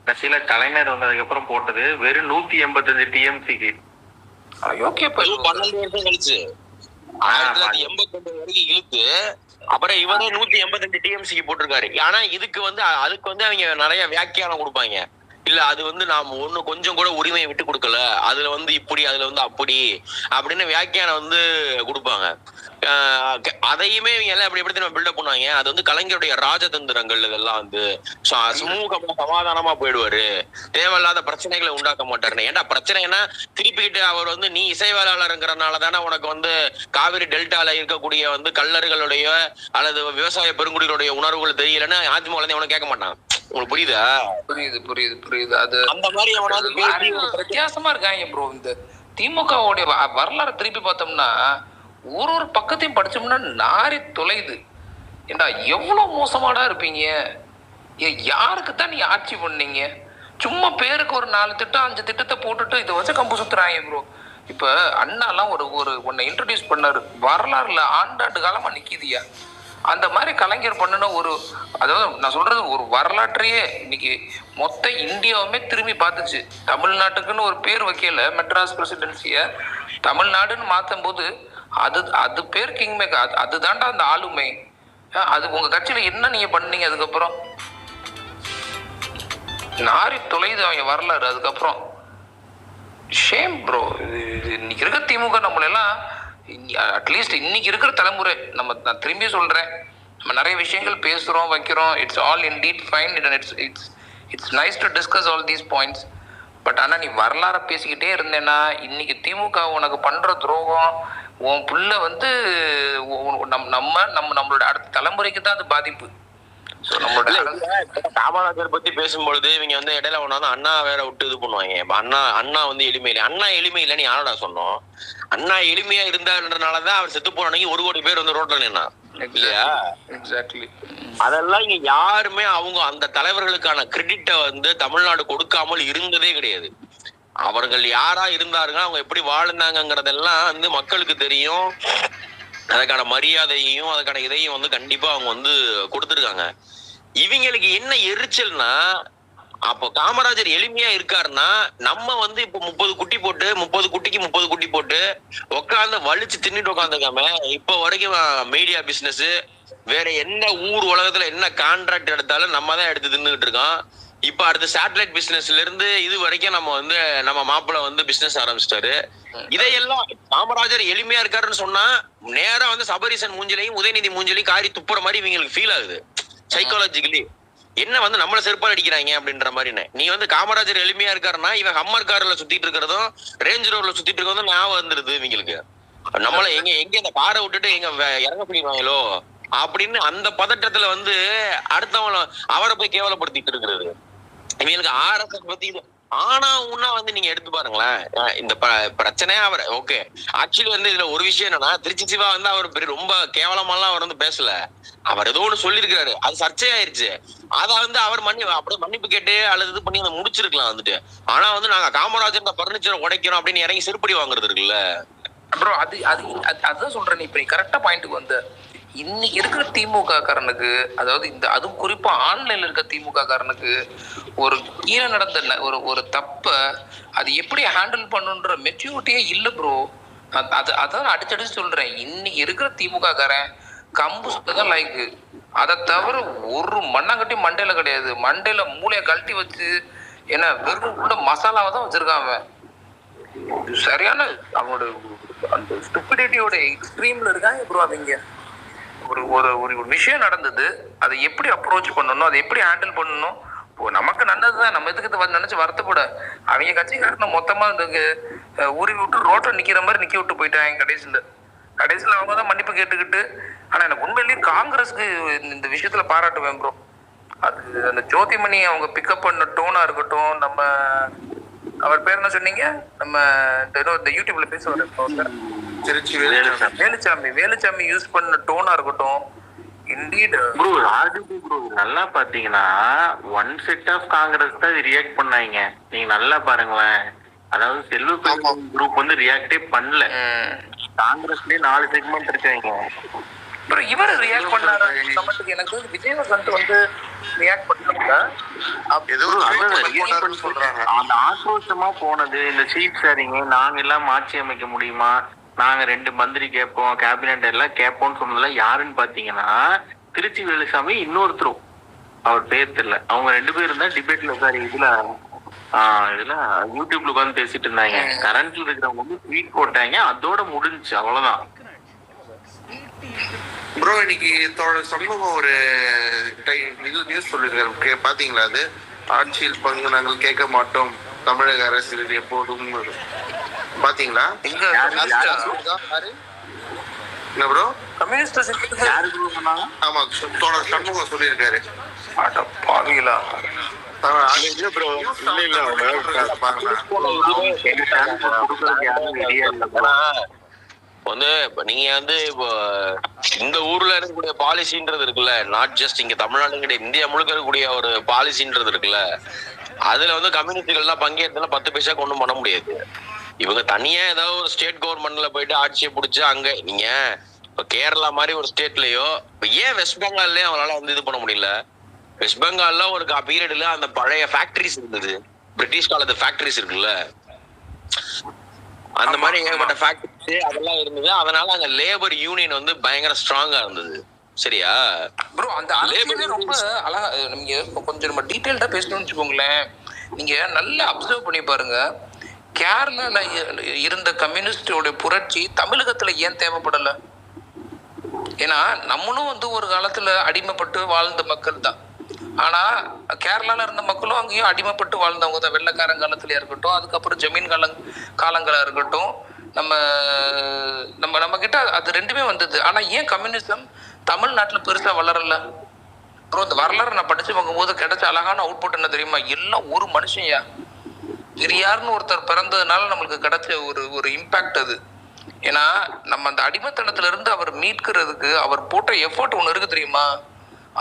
கட்சியில கலைஞர் வந்ததுக்கு அப்புறம் போட்டது வெறும் 185 டிஎம்சிக்கு. ஓகே, 12 வருஷம் கழிச்சு 1989 வரைக்கும் இழுத்து அப்புறம் இவரே 185 டிஎம்சிக்கு போட்டிருக்காரு. ஆனா இதுக்கு வந்து அதுக்கு வந்து அவங்க நிறைய வியாக்கியானம் கொடுப்பாங்க. இல்ல அது வந்து நாம ஒண்ணு கொஞ்சம் கூட உரிமையை விட்டு கொடுக்கல, அதுல வந்து இப்படி அதுல வந்து அப்படி அப்படின்னு வியாக்கியானம் வந்து கொடுப்பாங்க. அதையுமே இவங்க எல்லாம் எப்படி பில்டப் பண்ணுவாங்க. அது வந்து கலைஞருடைய ராஜதந்திரங்கள். இதெல்லாம் வந்து சுமூகமா சமாதானமா போயிடுவாரு, தேவையில்லாத பிரச்சனைகளை உண்டாக்க மாட்டாருன்னு. ஏன்டா பிரச்சனைனா திருப்பிக்கிட்டு அவர் வந்து நீ இசைவாளருங்கிறனால தானே உனக்கு வந்து காவிரி டெல்டால இருக்கக்கூடிய வந்து கல்லர்களுடைய அல்லது விவசாய பெருங்குடிகளுடைய உணர்வுகள் தெரியலன்னு அதிமுக உனக்கு கேட்க மாட்டான். உங்களுக்கு புரியுதா? புரியுது. அது அந்த மாதிரி வித்தியாசமா இருக்காங்க ப்ரோ. இந்த திமுகவுடைய வரலாறு திருப்பி பார்த்தோம்னா ஒரு பக்கத்தையும் படிச்சோம்னா நாரி தொலைது. ஏண்டா எவ்வளவு மோசமாடா இருப்பீங்க. யாருக்குத்தான் நீ ஆட்சி பண்ணீங்க? சும்மா பேருக்கு ஒரு 4 திட்டம் 5 திட்டத்தை போட்டுட்டு இதை வச்சு கம்பு சுத்துறாங்க ப்ரோ. இப்ப அண்ணாலாம் ஒரு ஒன்னை இன்ட்ரடியூஸ் பண்ணாரு, வரலாறுல ஆண்டாண்டு காலமா நிக்குதியா. அந்த மாதிரி கலைஞர் பண்ணின ஒரு, அதாவது நான் சொல்றது ஒரு வரலாற்றையே இன்னைக்கு மொத்த இந்தியாவுமே திரும்பி பார்த்துச்சு. தமிழ்நாட்டுக்குன்னு ஒரு பேர் வைக்கல, மெட்ராஸ் பிரசிடென்சிய தமிழ்நாடுன்னு மாற்றும் போது அது பேர் கிங் மேக்கர். அதுதான்டா அந்த ஆளுமை. அது உங்க கட்சியில என்ன நீங்க பண்ணீங்க? அதுக்கப்புறம் நாரி தொலைது அவங்க வரலாறு. அதுக்கப்புறம் ஷேம் ப்ரோ. இன்னைக்கு இருக்க திமுக நம்மளெல்லாம் அட்லீஸ்ட் இன்னைக்கு இருக்கிற தலைமுறை நான் திரும்பி சொல்றேன், நம்ம நிறைய விஷயங்கள் பேசுறோம் வைக்கிறோம். It's all indeed fine. It's nice to discuss all these points. But ஆனால் நீ வரலாற பேசிக்கிட்டே இருந்தேன்னா இன்னைக்கு திமுக உனக்கு பண்ற துரோகம், உன் புள்ள வந்து நம்மளோட அடுத்த தலைமுறைக்கு தான் அது பாதிப்பு. காமராஜர் பத்தி பேசும்பொழுது இவங்க வந்து இடையில ஒண்ணு அண்ணா வேற விட்டு இது பண்ணுவாங்க. அண்ணா வந்து எளிமை இல்லை. அண்ணா எளிமை இல்லைன்னு யாரோட சொன்னோம்? அண்ணா எளிமையா இருந்தாருன்றனாலதான் அவர் செத்து போன 1 கோடி பேர் வந்து ரோட்ல நின்னா இல்லையா? எக்ஸாக்ட்லி. அதெல்லாம் இங்க யாருமே அவங்க அந்த தலைவர்களுக்கான கிரெடிட்டை வந்து தமிழ்நாடு கொடுக்காமல் இருந்ததே கிடையாது. அவர்கள் யாரா இருந்தாருங்க, அவங்க எப்படி வாழ்ந்தாங்கிறதெல்லாம் வந்து மக்களுக்கு தெரியும். அதுக்கான மரியாதையையும் அதுக்கான இதையும் வந்து கண்டிப்பா அவங்க வந்து கொடுத்துருக்காங்க. இவங்களுக்கு என்ன எரிச்சல்னா, அப்போ காமராஜர் எளிமையா இருக்காருன்னா நம்ம வந்து இப்ப 30 குட்டி போட்டு 30 குட்டிக்கு 30 குட்டி போட்டு உட்காந்து வலிச்சு தின்னுட்டு உட்காந்துருக்காம இப்ப வரைக்கும் மீடியா பிசினஸ் வேற என்ன ஊர் உலகத்துல என்ன கான்ட்ராக்ட் எடுத்தாலும் நம்ம தான் எடுத்து தின்னுகிட்டு இருக்கோம். இப்ப அடுத்த சேட்டலைட் பிசினஸ்ல இருந்து இது வரைக்கும் நம்ம மாப்பிள்ள வந்து பிசினஸ் ஆரம்பிச்சிட்டாரு. இதையெல்லாம் காமராஜர் எளிமையா இருக்காருன்னு சொன்னா நேரா வந்து சபரீசன் மூஞ்சிலையும் உதயநிதி மூஞ்சிலையும் காரி துப்புற மாதிரி இவங்களுக்கு ஃபீல் ஆகுது சைக்காலஜிக்கலி. என்ன வந்து நம்மள செருப்பால் அடிக்கிறாங்க அப்படின்ற மாதிரி. நீ வந்து காமராஜர் எளிமையா இருக்காருன்னா இவன் ஹம்மர் கார்ல சுத்திட்டு இருக்கிறதும் ரேஞ்ச் ரோவர்ல சுத்திட்டு இருக்கிறதும் ஞாபகம் வந்துருது இவங்களுக்கு. நம்மள எங்க இந்த காரை விட்டுட்டு எங்க இறங்க பிடிவாங்களோ அப்படின்னு அந்த பதட்டத்துல வந்து அடுத்தவங்கள அவரை போய் கேவலப்படுத்திட்டு இருக்கிறது. இவங்களுக்கு ஆர்எஸ்எஸ் பத்தி ஆனா உன்னா வந்து நீங்க எடுத்து பாருங்களேன், இந்த பிரச்சனையா அவர் ஓகே. ஆக்சுவலி வந்து இதுல ஒரு விஷயம் என்னன்னா, திருச்சி சிவா வந்து அவர் பெரிய ரொம்ப கேவலமாலாம் அவர் வந்து பேசல. அவர் ஏதோ ஒண்ணு சொல்லியிருக்காரு, அது சர்ச்சையாயிருச்சு. அத வந்து அவர் அப்படியே மன்னிப்பு கேட்டு அல்லது இது பண்ணி அதை முடிச்சிருக்கலாம் வந்துட்டு. ஆனா வந்து நாங்க காமராஜர் பர்னிச்சரை உடைக்கிறோம் அப்படின்னு இறங்கி செருப்படி வாங்குறது இருக்குல்ல ப்ரோ. அதுதான் சொல்றேன். இப்ப நீ கரெக்டா பாயிண்ட்டுக்கு வந்து இன்னைக்கு இருக்கிற திமுக காரனுக்கு, அதாவது இந்த அதுவும் குறிப்பா ஆன்லைன்ல இருக்க திமுக காரனுக்கு ஒரு கீழே நடந்த ஒரு தப்ப அது எப்படி ஹேண்டில் பண்ணுன்ற மெச்சூரிட்டியே இல்லை ப்ரோ. அதான் அடிச்சடிச்சு சொல்றேன். இன்னைக்கு இருக்கிற திமுக காரன் கம்பு சுத்ததான் லைக்கு. அதை தவிர ஒரு மண்ணாங்கட்டி மண்டையில கிடையாது. மண்டையில மூளையை கழட்டி வச்சு என்ன வெறும் உள்ள மசாலாவை தான் வச்சிருக்கான் அவன். சரியான அவனோட அந்த ஸ்டூபிடிட்டியோட எக்ஸ்ட்ரீம்ல இருக்கான் ப்ரோ. அவங்க ஒரு ஒரு ஒரு விஷயம் நடந்தது, அதை எப்படி அப்ரோச் பண்ணணும், அதை எப்படி ஹேண்டில் பண்ணணும். இப்போ நமக்கு நல்லதுதான், நம்ம எதுக்கு நினைச்சு வருத்தப்பட. அவங்க கட்சிக்காரன மொத்தமா இந்த உருவி விட்டு ரோட்டை நிக்கிற மாதிரி நிக்க விட்டு போயிட்டாங்க. கடைசியில அவங்க தான் மன்னிப்பு கேட்டுக்கிட்டு. ஆனா எனக்கு உண்மையிலேயே காங்கிரஸ்க்கு இந்த விஷயத்துல பாராட்டுவேன் ப்ரோ. அது அந்த ஜோதிமணி அவங்க பிக்கப் பண்ண டோனா இருக்கட்டும், நம்ம அவர் பேர் என்ன சொன்னீங்க, நம்ம இந்த யூடியூப்ல பேசுவார் திருச்சி வேலுச்சாமி யூஸ் பண்ண டோனா இருக்கட்டும். இண்டீட் ப்ரோ, ஆர்டிபி ப்ரோ நல்லா பாத்தீங்கன்னா ஒன் செட் ஆஃப் காங்கிரஸ் தான் ரியாக்ட் பண்ணாங்க. நீங்க நல்லா பாருங்களேன். அதாவது செல்வ குரூப் வந்து ரியாக்டே பண்ணல. காங்கிரஸ்லயே 4 செக்மெண்ட் இருக்காங்க. அப்புறம் இவர் ரியாக்ட் பண்ணாரு. எனக்கு விஜயகாந்த் வந்து ரியாக்ட் பண்ணாங்க. அந்த ஆக்ரோஷமா போனது இந்த சீஃப் சாரிங்க, நாங்க எல்லாம் ஆட்சி அமைக்க முடியுமா, நாங்க 2 மந்திரி கேட்போம், கேபினெட் எல்லாம் கேட்போம்னு சொன்னதுல யாருன்னு பாத்தீங்கன்னா திருச்சி வேலுசாமி, இன்னொருத்தரும் அவர் பேர் தெரியல. அவங்க 2 பேரும் தான் டிபேட்ல சாரி இதுல யூடியூப்ல உட்காந்து பேசிட்டு இருந்தாங்க. கரண்ட்ல இருக்கிறவங்க வந்து ட்வீட் போட்டாங்க, அதோட முடிஞ்சுச்சு, அவ்வளவுதான். ப்ரோ இன்னைக்கு சமூகம் ஒரு நியூஸ் சொல்லிருக்காரு, பாத்தீங்களா? அது ஆட்சியில் பங்கு நாங்கள் கேட்க மாட்டோம், தமிழக அரசு எப்போதும். பாத்தீங்களா? என்ன ப்ரோ? கம்யூனிஸ்ட் ஆமா, தோழர் சண்முகம் சொல்லியிருக்காரு. பாவீங்களா? வந்து நீங்க வந்து இப்போ இந்த ஊர்ல இருக்கக்கூடிய பாலிசின்றது இருக்குல்ல, நாட் ஜஸ்ட் இங்க தமிழ்நாடு கிடையாது, இந்தியா முழுக்க இருக்கக்கூடிய ஒரு பாலிசின்றது இருக்குல்ல, அதுல வந்து கம்யூனிஸ்டுகள்லாம் பங்கேற்றதுல 10 பைசா கொண்டும் பண்ண முடியாது. இவங்க தனியா ஏதாவது ஒரு ஸ்டேட் கவர்மெண்ட்ல போயிட்டு ஆட்சியை பிடிச்சி அங்க நீங்க இப்ப கேரளா மாதிரி ஒரு ஸ்டேட்லயோ, இப்ப ஏன் வெஸ்ட் பெங்கால்லயே அவங்களால வந்து இது பண்ண முடியல? வெஸ்ட் பெங்கால்ல ஒரு பீரியட்ல அந்த பழைய ஃபேக்டரிஸ் இருந்தது, பிரிட்டிஷ் காலத்து ஃபேக்டரிஸ் இருக்குல்ல, அந்த மாதிரி ஏகப்பட்ட ஃபேக்டரிஸ் அதெல்லாம் இருந்தது. அதனால அங்க லேபர் யூனியன் வந்து பயங்கர ஸ்ட்ராங்கா இருந்தது. சரியா ப்ரோ? அந்த லேபர் ரொம்ப அழகா நீங்க கொஞ்சம் நம்ம டீடைல்டா பேசணும்னு வச்சுக்கோங்களேன். நீங்க நல்லா அப்சர்வ் பண்ணி பாருங்க. கேரளால இருந்த கம்யூனிஸ்டோட புரட்சி தமிழகத்துல ஏன் தேவைப்படல? ஏன்னா நம்மளும் வந்து ஒரு காலத்துல அடிமைப்பட்டு வாழ்ந்த மக்கள் தான். ஆனா கேரளால இருந்த மக்களும் அங்கேயும் அடிமைப்பட்டு வாழ்ந்தவங்க தான். வெள்ளக்காரன் காலத்துலயா இருக்கட்டும், அதுக்கப்புறம் ஜமீன் காலங்களா இருக்கட்டும், நம்ம நம்ம நம்ம கிட்ட அது ரெண்டுமே வந்தது. ஆனா ஏன் கம்யூனிசம் தமிழ்நாட்டுல பெருசா வளரல ப்ரோ? இந்த வரலாறு நான் படிச்சு பார்க்கும்போது கிடைச்ச அழகான அவுட்புட் என்ன தெரியுமா? எல்லாம் ஒரு மனுஷன்யா, பெரியார்னு ஒருத்தர் பிறந்ததுனால நம்மளுக்கு கிடைச்ச ஒரு இம்பாக்ட் அது. ஏன்னா நம்ம அந்த அடிமைத்தனத்துல இருந்து அவர் மீட்கிறதுக்கு அவர் போட்ட எஃபர்ட் ஒண்ணு இருக்கு தெரியுமா?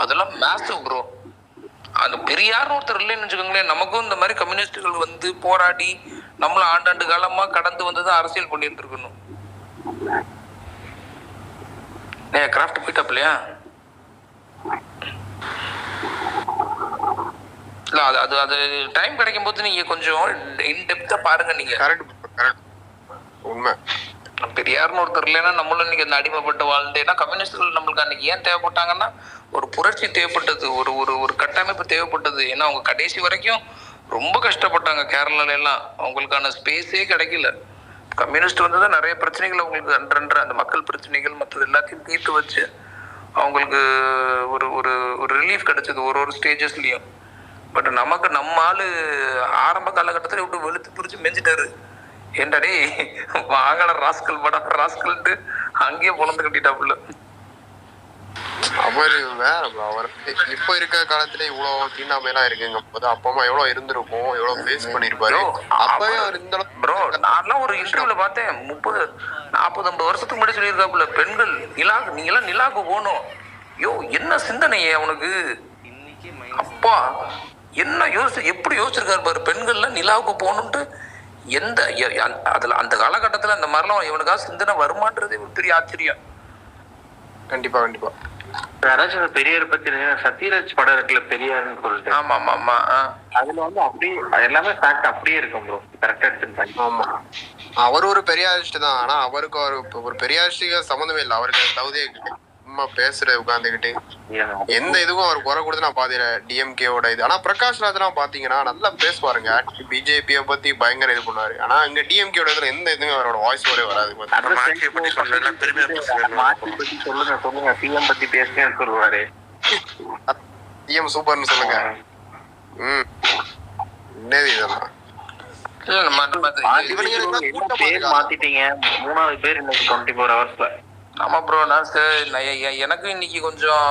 அதெல்லாம் மேசிவ் ப்ரோ. அந்த பெரியார்னு ஒருத்தர் இல்லைன்னு வச்சுக்கோங்களேன், நமக்கும் இந்த மாதிரி கம்யூனிஸ்டுகள் வந்து போராடி நம்மள ஆண்டாண்டு காலமா கடந்து வந்துதான் அரசியல் பண்ணிட்டு இருக்கணும். கிராஃப்ட் பீட்டப் இல்லையா? இல்ல அது அது டைம் கிடைக்கும் போது நீங்க கொஞ்சம் இன்டெப்தா பாருங்க. நீங்க உண்மை பெரியார்னு ஒருத்தர் இல்லைன்னா நம்மளும் இன்னைக்கு அந்த அடிமைப்பட்டு வாழ்ந்தேன்னா கம்யூனிஸ்டுகள் நம்மளுக்கு அன்னைக்கு ஏன் தேவைப்பட்டாங்கன்னா ஒரு புரட்சி தேவைப்பட்டது, ஒரு ஒரு ஒரு கட்டமைப்பு தேவைப்பட்டது. ஏன்னா அவங்க கடைசி வரைக்கும் ரொம்ப கஷ்டப்பட்டாங்க கேரளால எல்லாம். அவங்களுக்கான ஸ்பேஸே கிடைக்கல. கம்யூனிஸ்ட் வந்து தான் நிறைய பிரச்சனைகள் அவங்களுக்கு அன்றன்ற அந்த மக்கள் பிரச்சனைகள் மற்றது எல்லாத்தையும் தீர்த்து வச்சு அவங்களுக்கு ஒரு ஒரு ஒரு ரிலீஃப் கிடைச்சது ஒரு ஸ்டேஜஸ்லயும். பட் நமக்கு நம்ம ஆளு ஆரம்ப காலகட்டத்தில் விட்டு வெளுத்து பிரிச்சு மெஞ்சிட்டாரு. ஏன்டாடே வாகன ராஸ்கல் படம் ராஸ்கல்ட்டு அங்கேயே பொழந்து கட்டிட்டாப்புல. அவரு வேற ப்ரோ. அவர் இப்ப இருக்க காலத்துல இவ்வளவு தீண்டாமையெல்லாம் இருக்குங்க போது அப்பா அம்மா எவ்வளவு இருந்திருக்கும், எவ்வளவு ஃபேஸ் பண்ணிருப்பாரு. அப்பவே அவர் இந்த ப்ரோ நான் ஒரு இன்டர்வியூல பார்த்தேன் 30-40-50 வருஷத்துக்கு முன்னாடி சொல்லியிருக்காப்புல பெண்கள் நீங்க எல்லாம் நிலாவுக்கு போகணும். யோ என்ன சிந்தனையே அவனுக்கு, அப்பா என்ன எப்படி யோசிச்சிருக்காரு பாரு, பெண்கள்லாம் நிலாவுக்கு போகணும்ட்டு. அதுல அந்த காலகட்டத்துல அந்த மாதிரிலாம் இவனுக்காக சிந்தனை வருமானது பெரிய ஆச்சரியம். கண்டிப்பா கண்டிப்பா. யாராச்சும் பெரியார் பத்தி சத்யராஜ் படம் இருக்குல்ல பெரியார்னு சொல்லிட்டு. ஆமா ஆமா ஆமா. அதுல அப்படியே எல்லாமே ஃபேக்ட் அப்படியே இருக்கும் ப்ரோ. கரெக்டா எடுத்துட்டாங்க. ஆமா அவர் ஒரு பெரியாரிஸ்ட் தான். ஆனா அவருக்கு ஒரு பெரியாரிஸ்டுக்கு சம்மந்தமே இல்லை. அவருக்கு தகுதியே சும்மா பேசுற உட்காந்துக்கிட்டு எந்த இதுவும் அவர் குறை கொடுத்து நான் பாத்தீங்க டிஎம்கேவோட இது. ஆனா பிரகாஷ் ராஜ்லாம் பாத்தீங்கன்னா நல்லா பேசுவாருங்க. பிஜேபியை பத்தி பயங்கர இது பண்ணுவாரு. ஆனா இங்க டிஎம்கேவோட இதுல எந்த இதுவுமே அவரோட வாய்ஸ் வரே வராது. சொல்லுங்க சிஎம் பத்தி பேசுறேன்னு சொல்லுவாரு. சிஎம் சூப்பர்னு சொல்லுங்க. என்னது இதெல்லாம் மாத்திட்டீங்க. 3வது பேர் இன்னைக்கு 24 ஹவர்ஸ்ல. ஆமா ப்ரோ. எனக்கு இன்னைக்கு கொஞ்சம்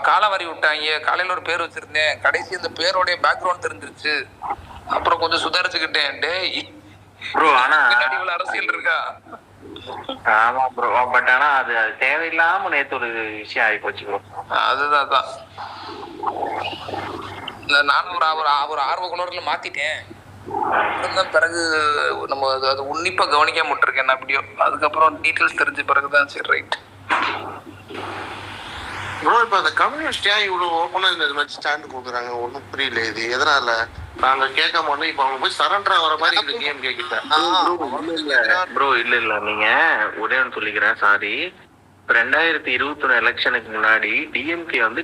காலம் வரி விட்டாங்க. காலையில ஒரு பேர் வச்சிருந்தேன், கடைசி அந்த பேரோடைய பேக்ரவுண்ட் தெரிஞ்சிருச்சு. அப்புறம் கொஞ்சம் சுதாரிச்சுக்கிட்டேன். டேய் ப்ரோ ஆனா அரசியல் இருக்கா? ஆமா ப்ரோ. பட் ஆனா அது தேவையில்லாம நேத்து ஒரு விஷயம் ஆகி போச்சு ப்ரோ. அதுதான் நானும் ஒரு ஆர்வ குளர்ல மாத்திட்டேன். பிறகு நம்ம அது உன்னிப்பா கவனிக்காம விட்டுருக்கேன் அப்படியோ. அதுக்கப்புறம் டீட்டெயில்ஸ் தெரிஞ்ச பிறகுதான் சரி ரைட். ப்ரோ இப்ப அந்த கம்யூனிஸ்ட் ஏன் இவ்வளவு ஓப்பனா இந்த மாதிரி ஸ்டாண்ட் கொடுக்குறாங்க ஒன்னும் புரியல. இது எதனால நாங்க கேட்க மாட்டோம். இப்ப அவங்க போய் சரண்டர் ஆகிற மாதிரி இருக்கு கேம் கேட்கிட்டேன். ப்ரோ இல்ல நீங்க ஒரே ஒன்று சொல்லிக்கிறேன் சாரி. 2021 எலெக்ஷனுக்கு முன்னாடி டிஎம்கே வந்து